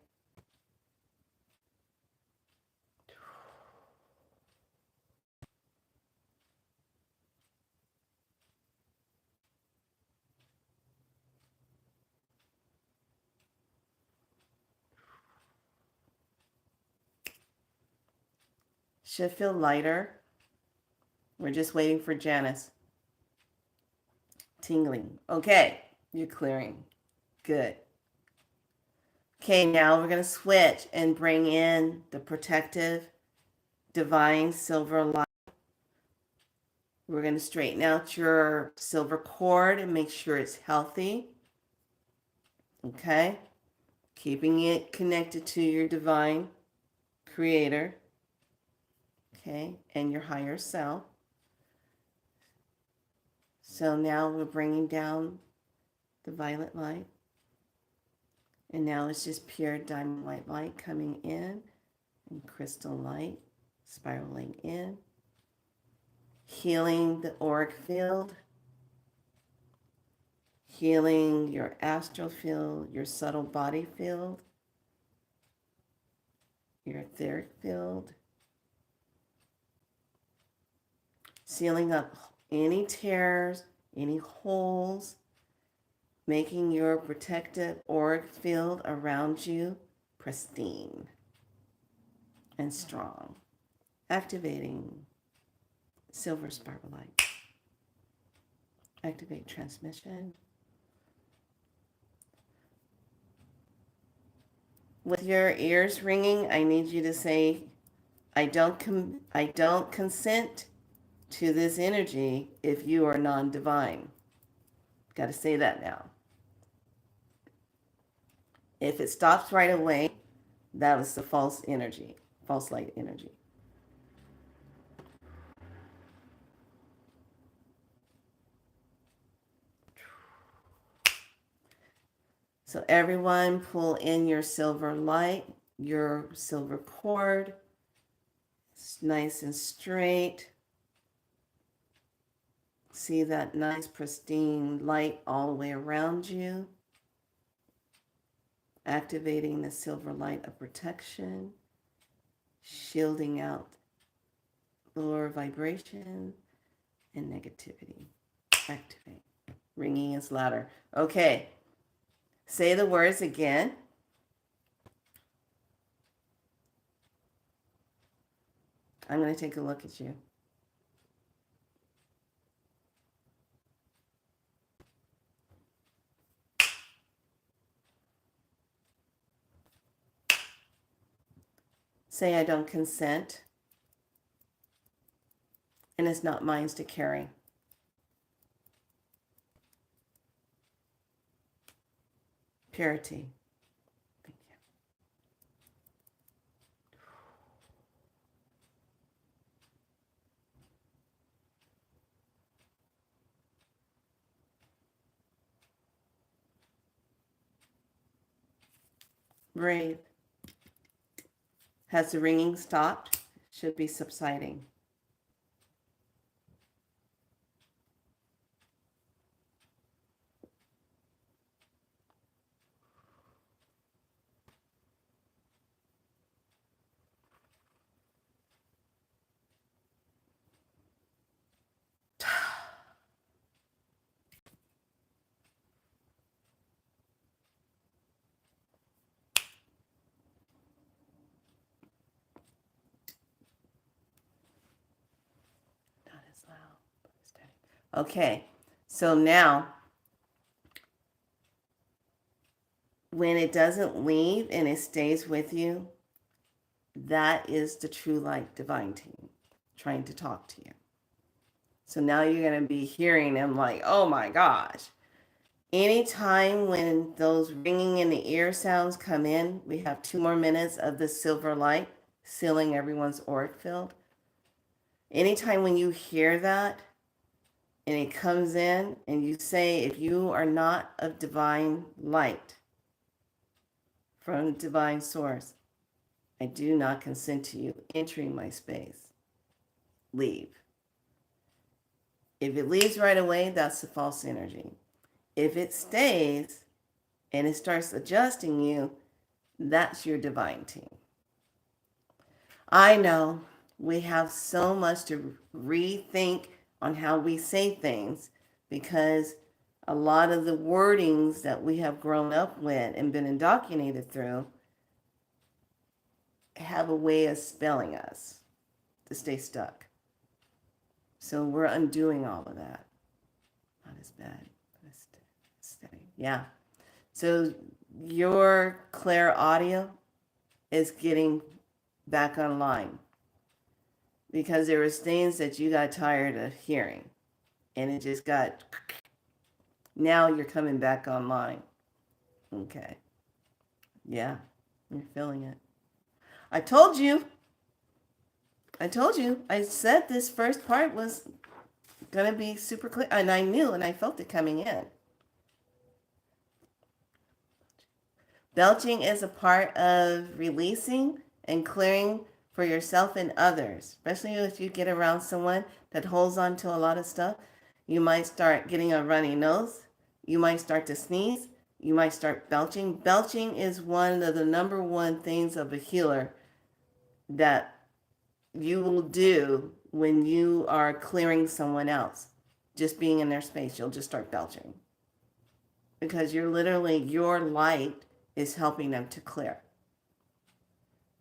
Should feel lighter. We're just waiting for Janice. Tingling. Okay, you're clearing. Good. Okay, now we're going to switch and bring in the protective divine silver light. We're going to straighten out your silver cord and make sure it's healthy. Okay? Keeping it connected to your divine creator. Okay? And your higher self. So now we're bringing down the violet light. And now it's just pure diamond white light coming in and crystal light spiraling in. Healing the auric field. Healing your astral field, your subtle body field, your etheric field. Sealing up any tears, any holes, making your protective auric field around you pristine and strong. Activating silver sparkle light. Activate transmission. With your ears ringing, I need you to say, I don't consent to this energy if you are non-divine. Got to say that now. If it stops right away, that was the false energy, false light energy. So everyone pull in your silver light, your silver cord. It's nice and straight. See that nice pristine light all the way around you. Activating the silver light of protection, shielding out lower vibration and negativity. Activate. Ringing is louder. Okay. Say the words again. I'm going to take a look at you. Say I don't consent, and it's not mine to carry. Purity. Thank you. Breathe. Has the ringing stopped? Should be subsiding. Not as loud, but steady. Okay, so now when it doesn't leave and it stays with you, that is the true light divine team trying to talk to you. So now you're going to be hearing them like, oh my gosh. Anytime when those ringing in the ear sounds come in, we have 2 more minutes of the silver light sealing everyone's auric field. Anytime when you hear that and it comes in and you say, if you are not of divine light from divine source, I do not consent to you entering my space. Leave. If it leaves right away, that's the false energy. If it stays and it starts adjusting you, that's your divine team. I know we have so much to rethink on how we say things because a lot of the wordings that we have grown up with and been indoctrinated through have a way of spelling us to stay stuck. So we're undoing all of that. Not as bad. Steady. Yeah. So your clear audio is getting back online because there was things that you got tired of hearing and it just got, now you're coming back online. Okay. Yeah. You're feeling it. I told you. I said this first part was going to be super clear and I knew and I felt it coming in. Belching is a part of releasing and clearing for yourself and others, especially if you get around someone that holds on to a lot of stuff. You might start getting a runny nose. You might start to sneeze. You might start belching. Belching is one of the number one things of a healer that you will do when you are clearing someone else. Just being in their space, you'll just start belching. Because you're literally, your light is helping them to clear.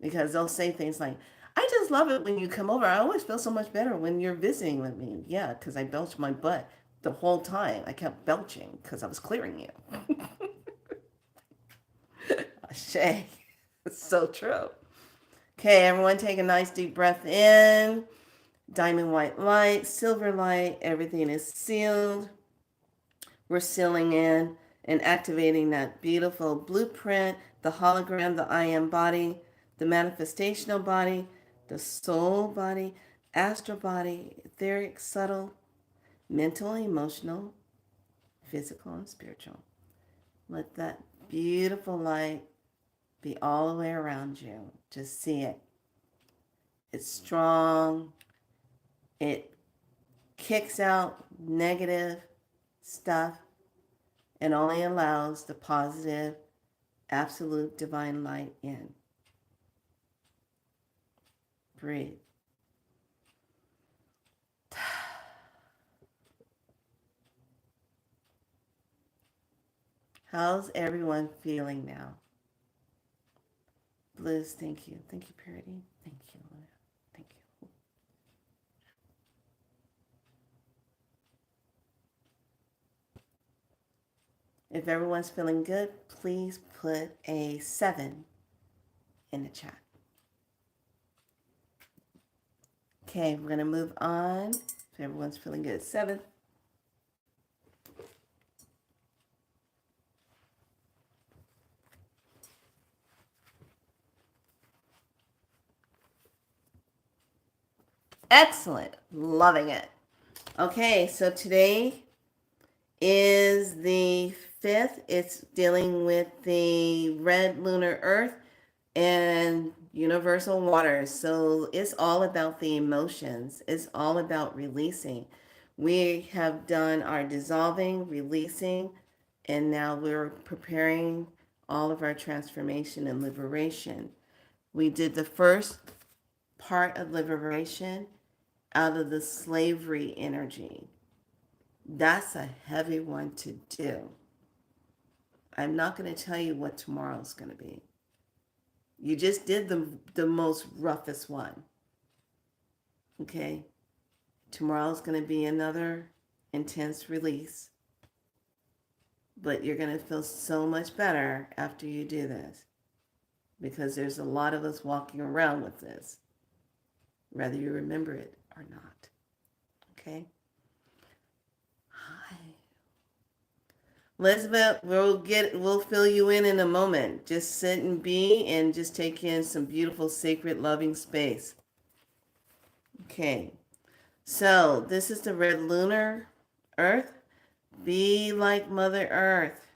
Because they'll say things like, I just love it when you come over. I always feel so much better when you're visiting with me. Yeah, because I belched my butt the whole time. I kept belching because I was clearing you. Shay, it's so true. Okay, everyone take a nice deep breath in. Diamond white light, silver light, everything is sealed. We're sealing in and activating that beautiful blueprint, the hologram, the I am body, the manifestational body, the soul body, astral body, etheric, subtle, mental, emotional, physical, and spiritual. Let that beautiful light be all the way around you. Just see it. It's strong. It kicks out negative stuff and only allows the positive, absolute divine light in. Breathe. How's everyone feeling now? Bliss, thank you. Thank you, Purity. Thank you, Luna. Thank you. If everyone's feeling good, please put a 7 in the chat. Okay, we're going to move on. If everyone's feeling good, 7. Excellent. Loving it. Okay, so today is the 5th. It's dealing with the red lunar earth and universal waters. So it's all about the emotions. It's all about releasing. We have done our dissolving, releasing, and now we're preparing all of our transformation and liberation. We did the first part of liberation out of the slavery energy. That's a heavy one to do. I'm not going to tell you what tomorrow's going to be. You just did the most roughest one. Okay? Tomorrow's going to be another intense release. But you're going to feel so much better after you do this. Because there's a lot of us walking around with this. Whether you remember it or not. Okay? Hi. Elizabeth, we'll fill you in a moment. Just sit and be and just take in some beautiful, sacred, loving space. Okay. So, this is the red lunar earth. Be like Mother Earth,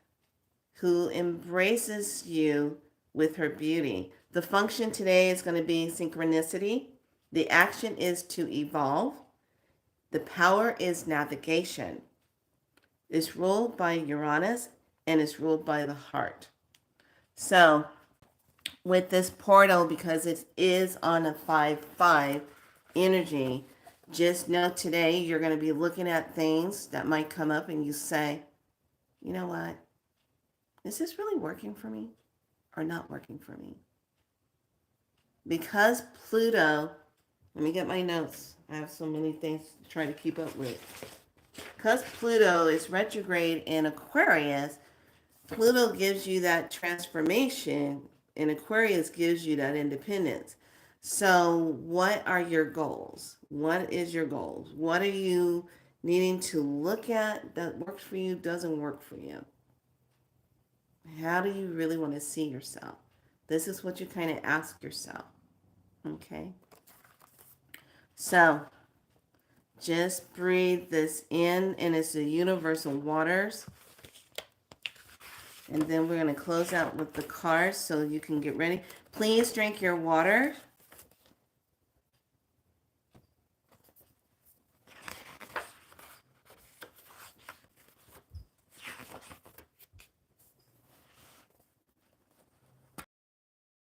who embraces you with her beauty. The function today is going to be synchronicity. The action is to evolve. The power is navigation. It's ruled by Uranus and it's ruled by the heart. So, with this portal, because it is on a 5-5 energy, just know today you're going to be looking at things that might come up and you say, you know what? Is this really working for me or not working for me? Because Pluto, let me get my notes. I have so many things to try to keep up with. Because Pluto is retrograde in Aquarius, Pluto gives you that transformation and Aquarius gives you that independence. So what are your goals? What is your goals? What are you needing to look at that works for you, doesn't work for you? How do you really want to see yourself? This is what you kind of ask yourself. Okay? So just breathe this in, and it's the universal waters. And then we're going to close out with the cards so you can get ready. Please drink your water.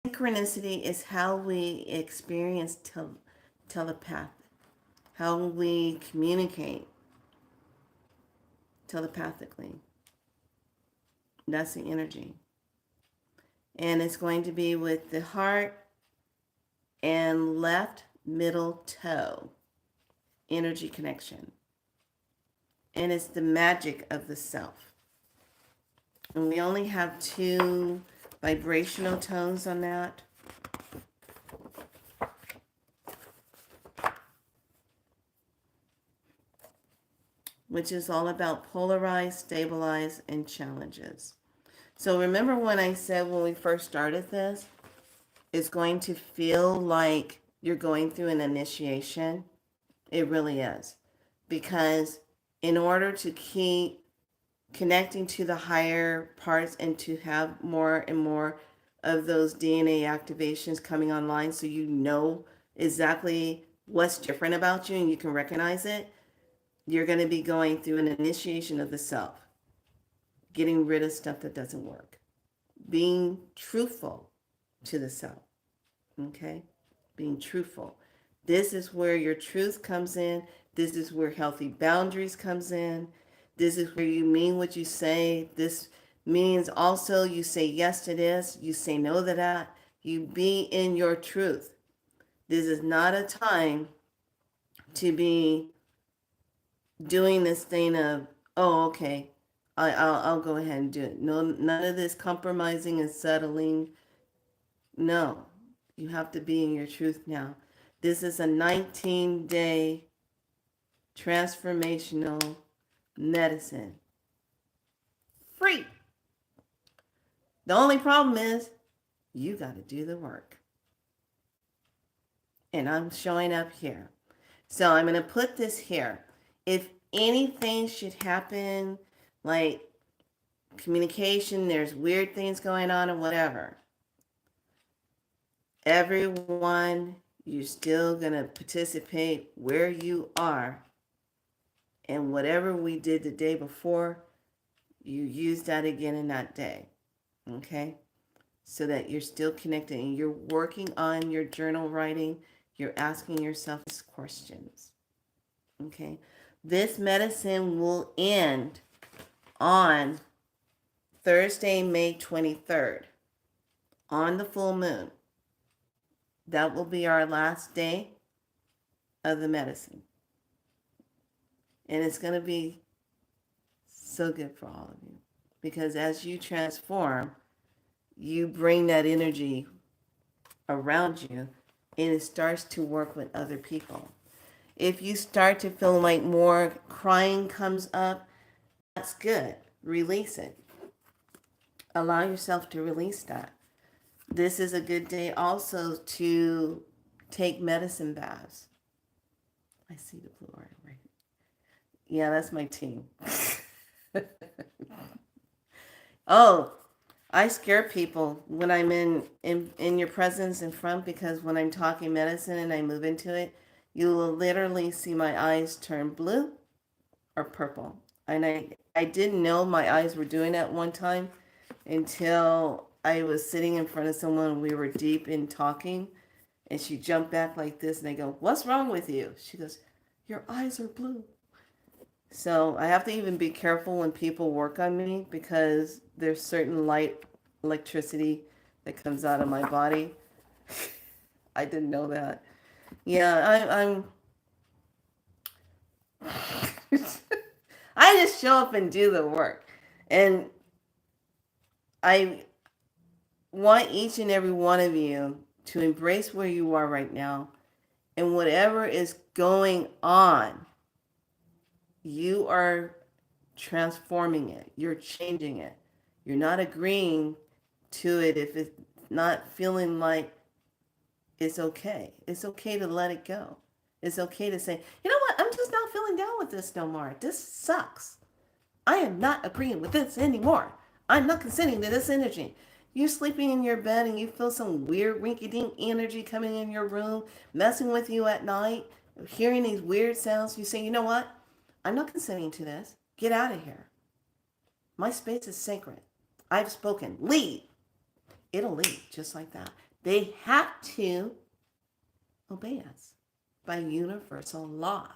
Synchronicity is how we experience telepath, how we communicate telepathically. That's the energy. And it's going to be with the heart and left middle toe energy connection. And it's the magic of the self. And we only have 2 vibrational tones on that. Which is all about polarize, stabilize, and challenges. So remember when I said when we first started this, it's going to feel like you're going through an initiation. It really is. Because in order to keep connecting to the higher parts and to have more and more of those DNA activations coming online so you know exactly what's different about you and you can recognize it, you're going to be going through an initiation of the self, getting rid of stuff that doesn't work, being truthful to the self, okay? Being truthful. This is where your truth comes in. This is where healthy boundaries comes in. This is where you mean what you say. This means also you say yes to this, you say no to that. You be in your truth. This is not a time to be doing this thing of, oh, okay, I'll go ahead and do it. No, none of this compromising and settling. No, you have to be in your truth now. This is a 19-day transformational medicine. Free. The only problem is you got to do the work. And I'm showing up here. So I'm going to put this here. If anything should happen like communication, there's weird things going on and whatever. Everyone, you're still going to participate where you are. And whatever we did the day before, you use that again in that day. Okay? So that you're still connected and you're working on your journal writing. You're asking yourself these questions. Okay? This medicine will end on Thursday, May 23rd, on the full moon. That will be our last day of the medicine. And it's going to be so good for all of you. Because as you transform, you bring that energy around you and it starts to work with other people. If you start to feel like more crying comes up, that's good. Release it. Allow yourself to release that. This is a good day also to take medicine baths. I see the blue art right. Yeah, that's my team. Oh, I scare people when I'm in your presence in front, because when I'm talking medicine and I move into it, you will literally see my eyes turn blue or purple. And I didn't know my eyes were doing that one time until I was sitting in front of someone and we were deep in talking, and she jumped back like this and I go, "What's wrong with you?" She goes, "Your eyes are blue." So I have to even be careful when people work on me, because there's certain light electricity that comes out of my body. I didn't know that. Yeah, I'm I just show up and do the work. And I want each and every one of you to embrace where you are right now, and whatever is going on, you are transforming it. You're changing it. You're not agreeing to it if it's not feeling like it's okay. It's okay to let it go. It's okay to say, you know what? I'm just not feeling down with this no more. This sucks. I am not agreeing with this anymore. I'm not consenting to this energy. You're sleeping in your bed and you feel some weird rinky-dink energy coming in your room, messing with you at night, hearing these weird sounds. You say, you know what? I'm not consenting to this. Get out of here. My space is sacred. I've spoken. Leave. It'll leave just like that. They have to obey us by universal law.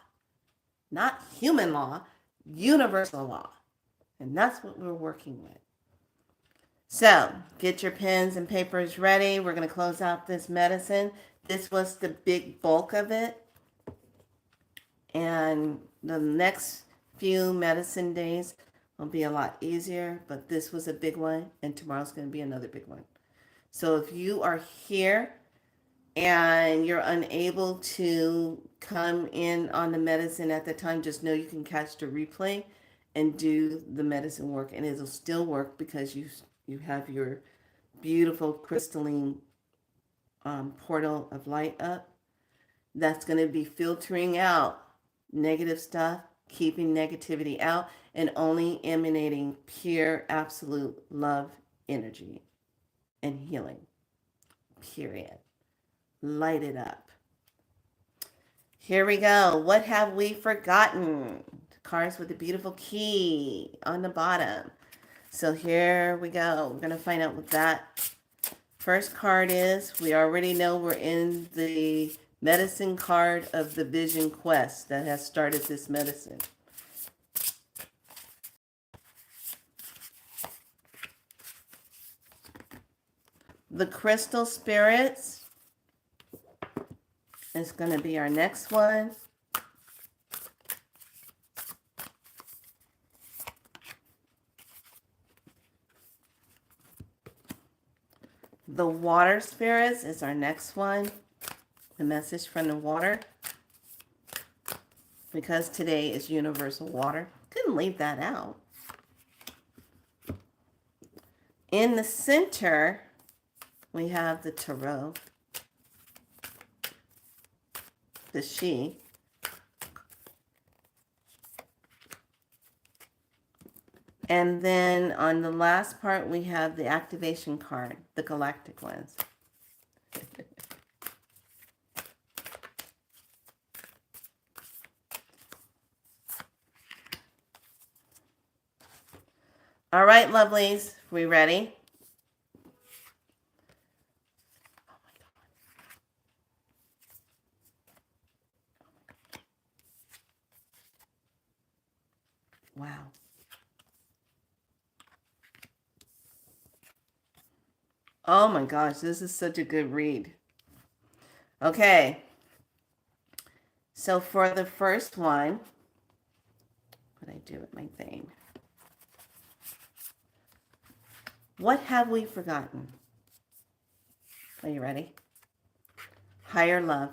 Not human law, universal law. And that's what we're working with. So, get your pens and papers ready. We're going to close out this medicine. This was the big bulk of it. And the next few medicine days will be a lot easier, but this was a big one, and tomorrow's going to be another big one. So if you are here and you're unable to come in on the medicine at the time, just know you can catch the replay and do the medicine work, and it'll still work because you have your beautiful crystalline portal of light up. That's going to be filtering out negative stuff, keeping negativity out, and only emanating pure, absolute love energy and healing. Period. Light it up. Here we go. What have we forgotten? Cards with a beautiful key on the bottom. So here we go. We're going to find out what that first card is. We already know we're in the medicine card of the Vision Quest that has started this medicine. The Crystal Spirits is going to be our next one. The Water Spirits is our next one. The message from the water. Because today is Universal Water. Couldn't leave that out. In the center, we have the Tarot. The She. And then on the last part, we have the activation card, the galactic ones. All right, lovelies, we ready? Wow. Oh my gosh, this is such a good read. Okay. So for the first one, what I do with my thing? What have we forgotten? Are you ready? Higher love.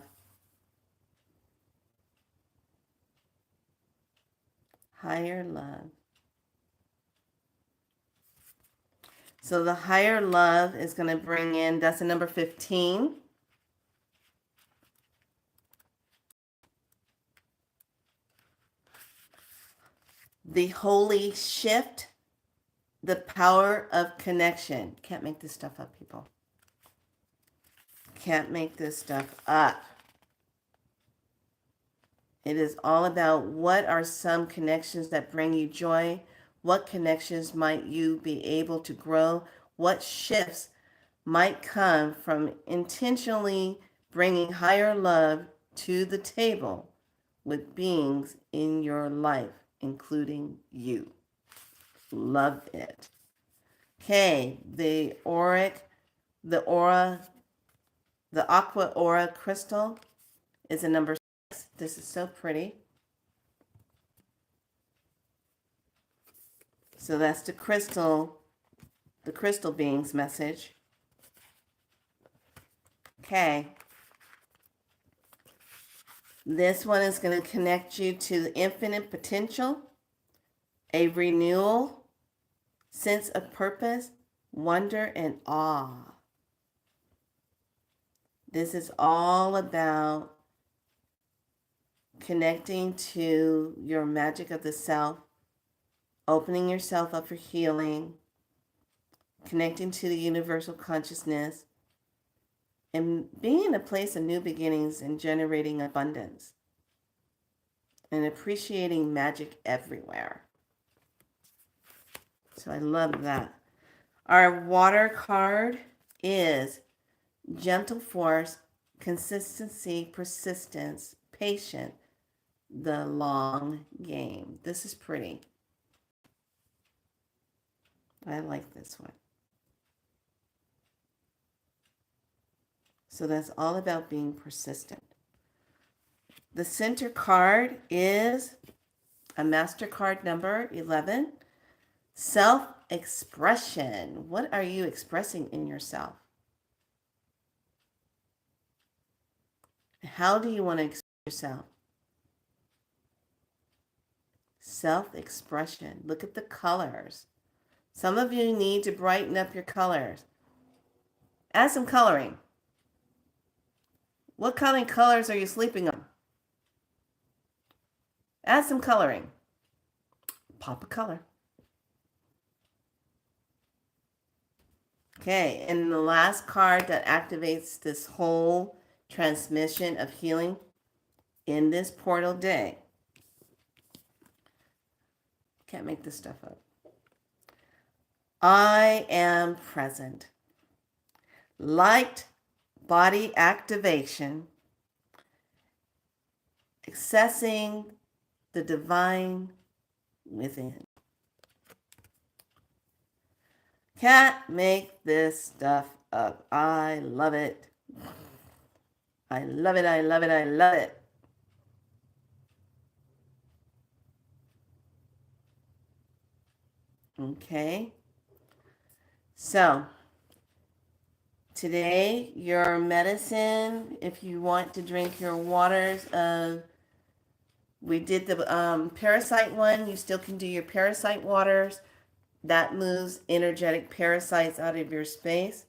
Higher love. So the higher love is going to bring in, that's the number 15. The holy shift, the power of connection. Can't make this stuff up, people. Can't make this stuff up. It is all about what are some connections that bring you joy? What connections might you be able to grow? What shifts might come from intentionally bringing higher love to the table with beings in your life, including you? Love it. Okay, the aqua aura crystal is a number 6. This is so pretty. So that's the crystal being's message. Okay. This one is going to connect you to the infinite potential, a renewal, sense of purpose, wonder, and awe. This is all about connecting to your magic of the self, opening yourself up for healing, connecting to the universal consciousness, and being in a place of new beginnings and generating abundance and appreciating magic everywhere. So I love that. Our water card is gentle force, consistency, persistence, patience, the long game. This is pretty. I like this one. So that's all about being persistent. The center card is a master card number 11, self-expression. What are you expressing in yourself? How do you want to express yourself? Self-expression. Look at the colors. Some of you need to brighten up your colors. Add some coloring. What kind of colors are you sleeping on? Add some coloring. Pop a color. Okay, and the last card that activates this whole transmission of healing in this portal day. Can't make this stuff up. I am present. Light body activation, accessing the divine within. Can't make this stuff up. I love it. I love it. I love it. I love it. Okay. So, today, your medicine, if you want to drink your waters of, we did the parasite one. You still can do your parasite waters. That moves energetic parasites out of your space.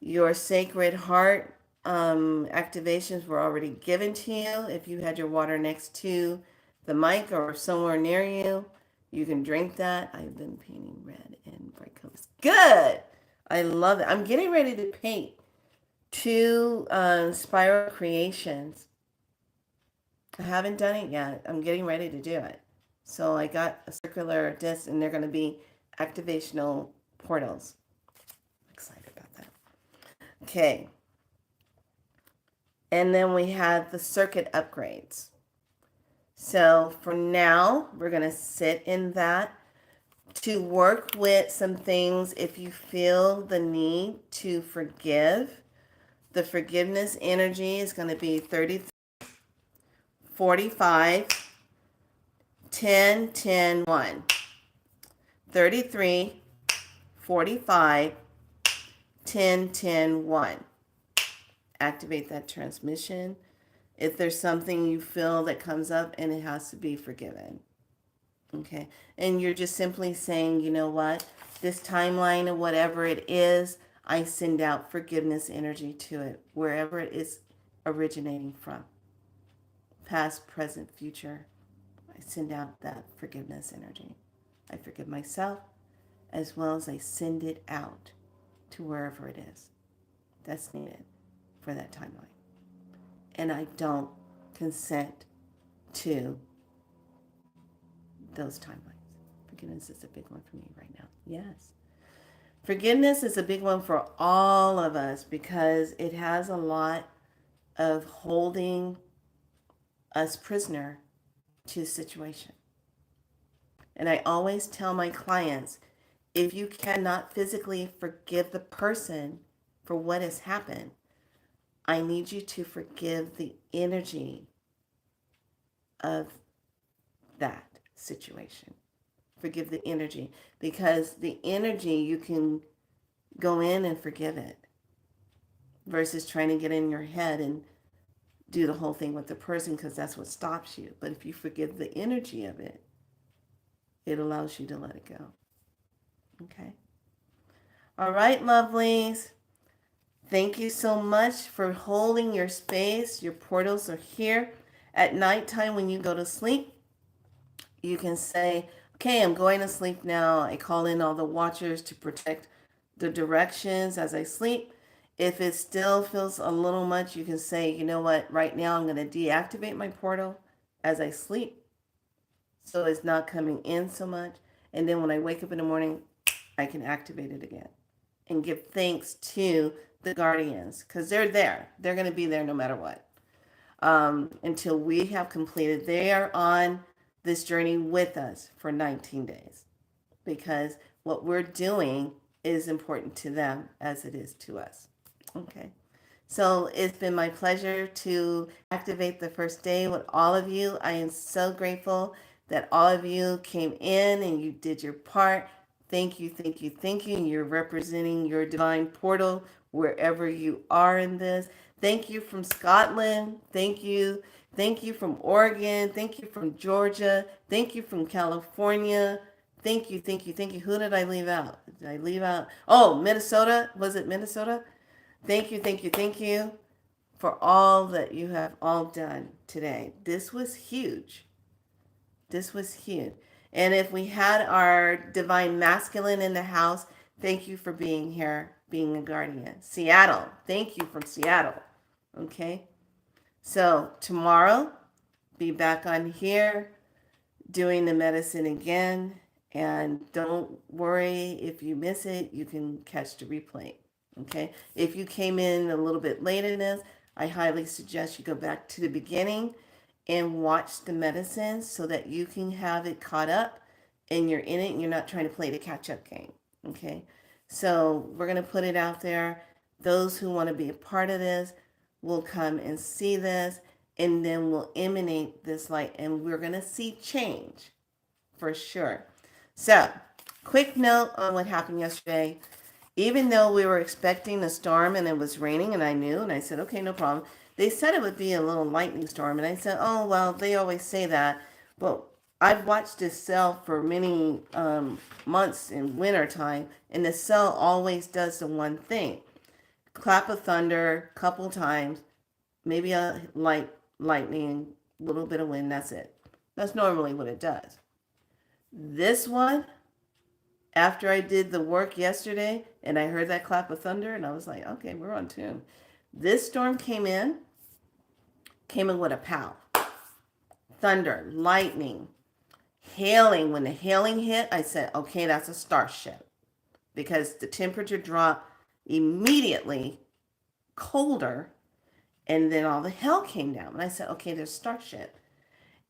Your sacred heart activations were already given to you. If you had your water next to the mic or somewhere near you, You can drink that. I've been painting red and bright colors. Good. I love it. I'm getting ready to paint two spiral creations. I haven't done it yet. I'm getting ready to do it. So I got a circular disc, and they're going to be activational portals. I'm excited about that. Okay. And then we had the circuit upgrades. So for now, we're going to sit in that to work with some things. If you feel the need to forgive, the forgiveness energy is going to be 30, 45, 10, 10, 1. 33, 45, 10, 10, 1. Activate that transmission. If there's something you feel that comes up and it has to be forgiven. Okay. And you're just simply saying, you know what? This timeline or whatever it is, I send out forgiveness energy to it, wherever it is originating from. Past, present, future. I send out that forgiveness energy. I forgive myself as well as I send it out to wherever it is that's needed for that timeline. And I don't consent to those timelines. Forgiveness is a big one for me right now. Yes. Forgiveness is a big one for all of us because it has a lot of holding us prisoner to a situation. And I always tell my clients, if you cannot physically forgive the person for what has happened, I need you to forgive the energy of that situation. Forgive the energy, because the energy, you can go in and forgive it versus trying to get in your head and do the whole thing with the person, because that's what stops you. But if you forgive the energy of it, it allows you to let it go. Okay. All right, lovelies. Thank you so much for holding your space. Your portals are here. At nighttime when you go to sleep, you can say, okay, I'm going to sleep now. I call in all the watchers to protect the directions as I sleep. If it still feels a little much, you can say, you know what, right now I'm going to deactivate my portal as I sleep so it's not coming in so much. And then when I wake up in the morning, I can activate it again and give thanks to the guardians, because they're there. They're going to be there no matter what. Until we have completed. They are on this journey with us for 19 days because what we're doing is important to them as it is to us. Okay. So it's been my pleasure to activate the first day with all of you. I am so grateful that all of you came in and you did your part. Thank you, thank you, thank you. You're representing your divine portal wherever you are in this. Thank you from Scotland. Thank you. Thank you from Oregon. Thank you from Georgia. Thank you from California. Thank you, thank you, thank you. Who did I leave out? Did I leave out? Oh, Minnesota. Was it Minnesota? Thank you, thank you, thank you for all that you have all done today. This was huge. This was huge. And if we had our divine masculine in the house, thank you for being here, being a guardian. Seattle, thank you from Seattle. Okay. So tomorrow, be back on here doing the medicine again. And don't worry if you miss it, you can catch the replay. Okay. If you came in a little bit late in this, I highly suggest you go back to the beginning and watch the medicine so that you can have it caught up and you're in it and you're not trying to play the catch up game. Okay. So we're going to put it out there. Those who want to be a part of this will come and see this, and then we'll emanate this light, and we're going to see change for sure. So, quick note on what happened yesterday. Even though we were expecting a storm and it was raining, and I knew, and I said, okay, no problem. They said it would be a little lightning storm, and I said, oh, well, they always say that. But I've watched this cell for many months in wintertime, and the cell always does the one thing. Clap of thunder, couple times, maybe a lightning, little bit of wind, that's it. That's normally what it does. This one, after I did the work yesterday and I heard that clap of thunder and I was like, okay, we're on tune. This storm came in with a pow. Thunder, lightning, hailing. When the hailing hit, I said, okay, that's a starship. Because the temperature dropped immediately colder and then all the hail came down. And I said, okay, there's starship.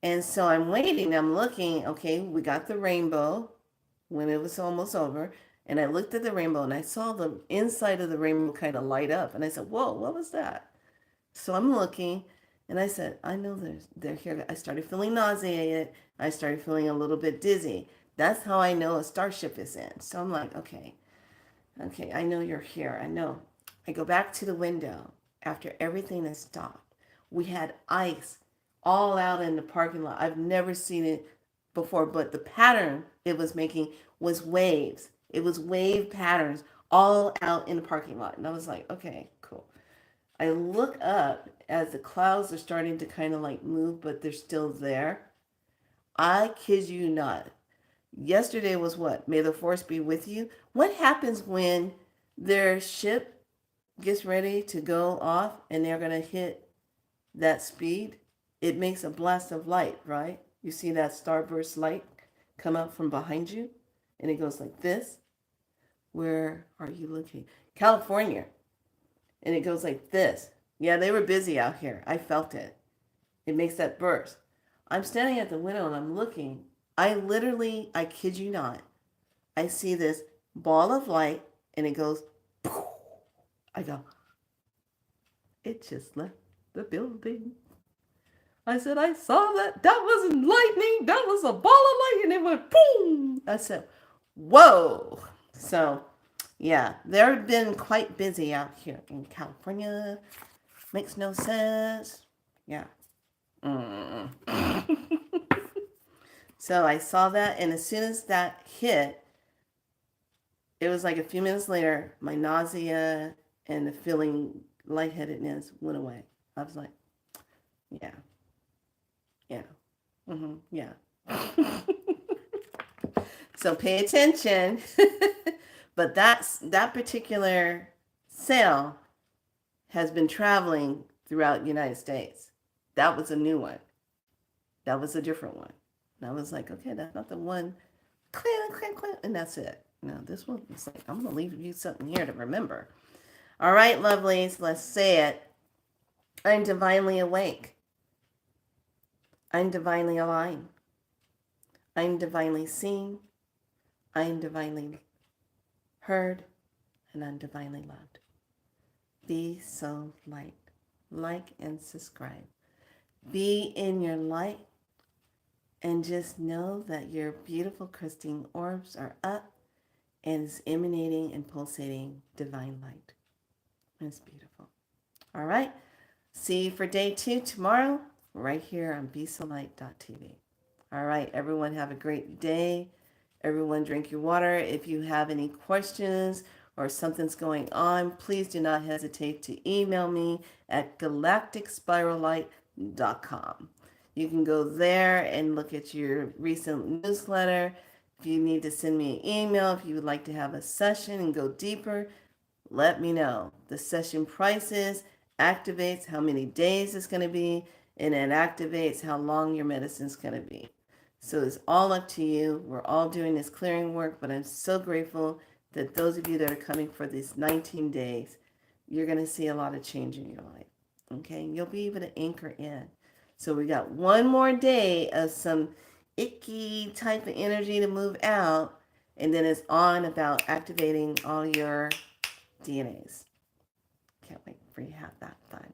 And so I'm waiting, I'm looking, okay, we got the rainbow when it was almost over. And I looked at the rainbow and I saw the inside of the rainbow kind of light up. And I said, whoa, what was that? So I'm looking and I said, I know they're here. I started feeling nauseated. I started feeling a little bit dizzy. That's how I know a starship is in. So I'm like, okay, I know you're here. I know. I go back to the window after everything has stopped. We had ice all out in the parking lot. I've never seen it before, but the pattern it was making was waves. It was wave patterns all out in the parking lot. And I was like, okay, cool. I look up as the clouds are starting to kind of like move, but they're still there. I kid you not. Yesterday was what? May the force be with you. What happens when their ship gets ready to go off and they're going to hit that speed? It makes a blast of light, right? You see that starburst light come out from behind you and it goes like this. Where are you looking? California. And it goes like this. Yeah, they were busy out here. I felt it. It makes that burst. I'm standing at the window and I'm looking. I kid you not, I see this ball of light and it goes, poof. I go, it just left the building. I said, I saw that. That wasn't lightning. That was a ball of light and it went boom. I said, whoa. So, yeah, they've been quite busy out here in California. Makes no sense. Yeah. So I saw that, and as soon as that hit, it was like a few minutes later, my nausea and the feeling lightheadedness went away. I was like, yeah, yeah, yeah. So pay attention. But that particular cell has been traveling throughout the United States. That was a new one. That was a different one. And I was like, okay, that's not the one. Clang, clang, clang, and that's it. No, this one is like, I'm going to leave you something here to remember. All right, lovelies, let's say it. I'm divinely awake. I'm divinely aligned. I'm divinely seen. I'm divinely heard. And I'm divinely loved. Be so light. Like and subscribe. Be in your light. And just know that your beautiful crystalline orbs are up and is emanating and pulsating divine light. It's beautiful. All right. See you for day 2 tomorrow, right here on BeSoLight.tv. All right, everyone have a great day. Everyone drink your water. If you have any questions or something's going on, please do not hesitate to email me at galacticspirallight.com. You can go there and look at your recent newsletter. If you need to send me an email, if you would like to have a session and go deeper, let me know. The session prices activates how many days it's going to be, and it activates how long your medicine's going to be. So it's all up to you. We're all doing this clearing work, but I'm so grateful that those of you that are coming for these 19 days, you're going to see a lot of change in your life. Okay? You'll be able to anchor in. So we got one more day of some icky type of energy to move out, and then it's on about activating all your DNAs. Can't wait for you to have that fun.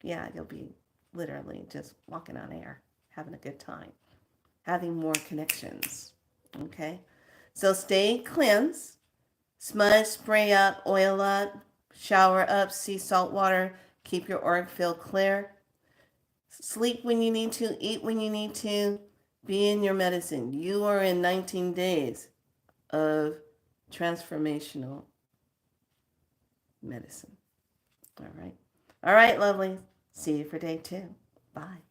Yeah, you'll be literally just walking on air, having a good time, having more connections. Okay? So stay cleansed, smudge, spray up, oil up, shower up, sea salt water, keep your auric field clear. Sleep when you need to, eat when you need to, be in your medicine. You are in 19 days of transformational medicine. All right. All right, lovely. See you for day 2. Bye.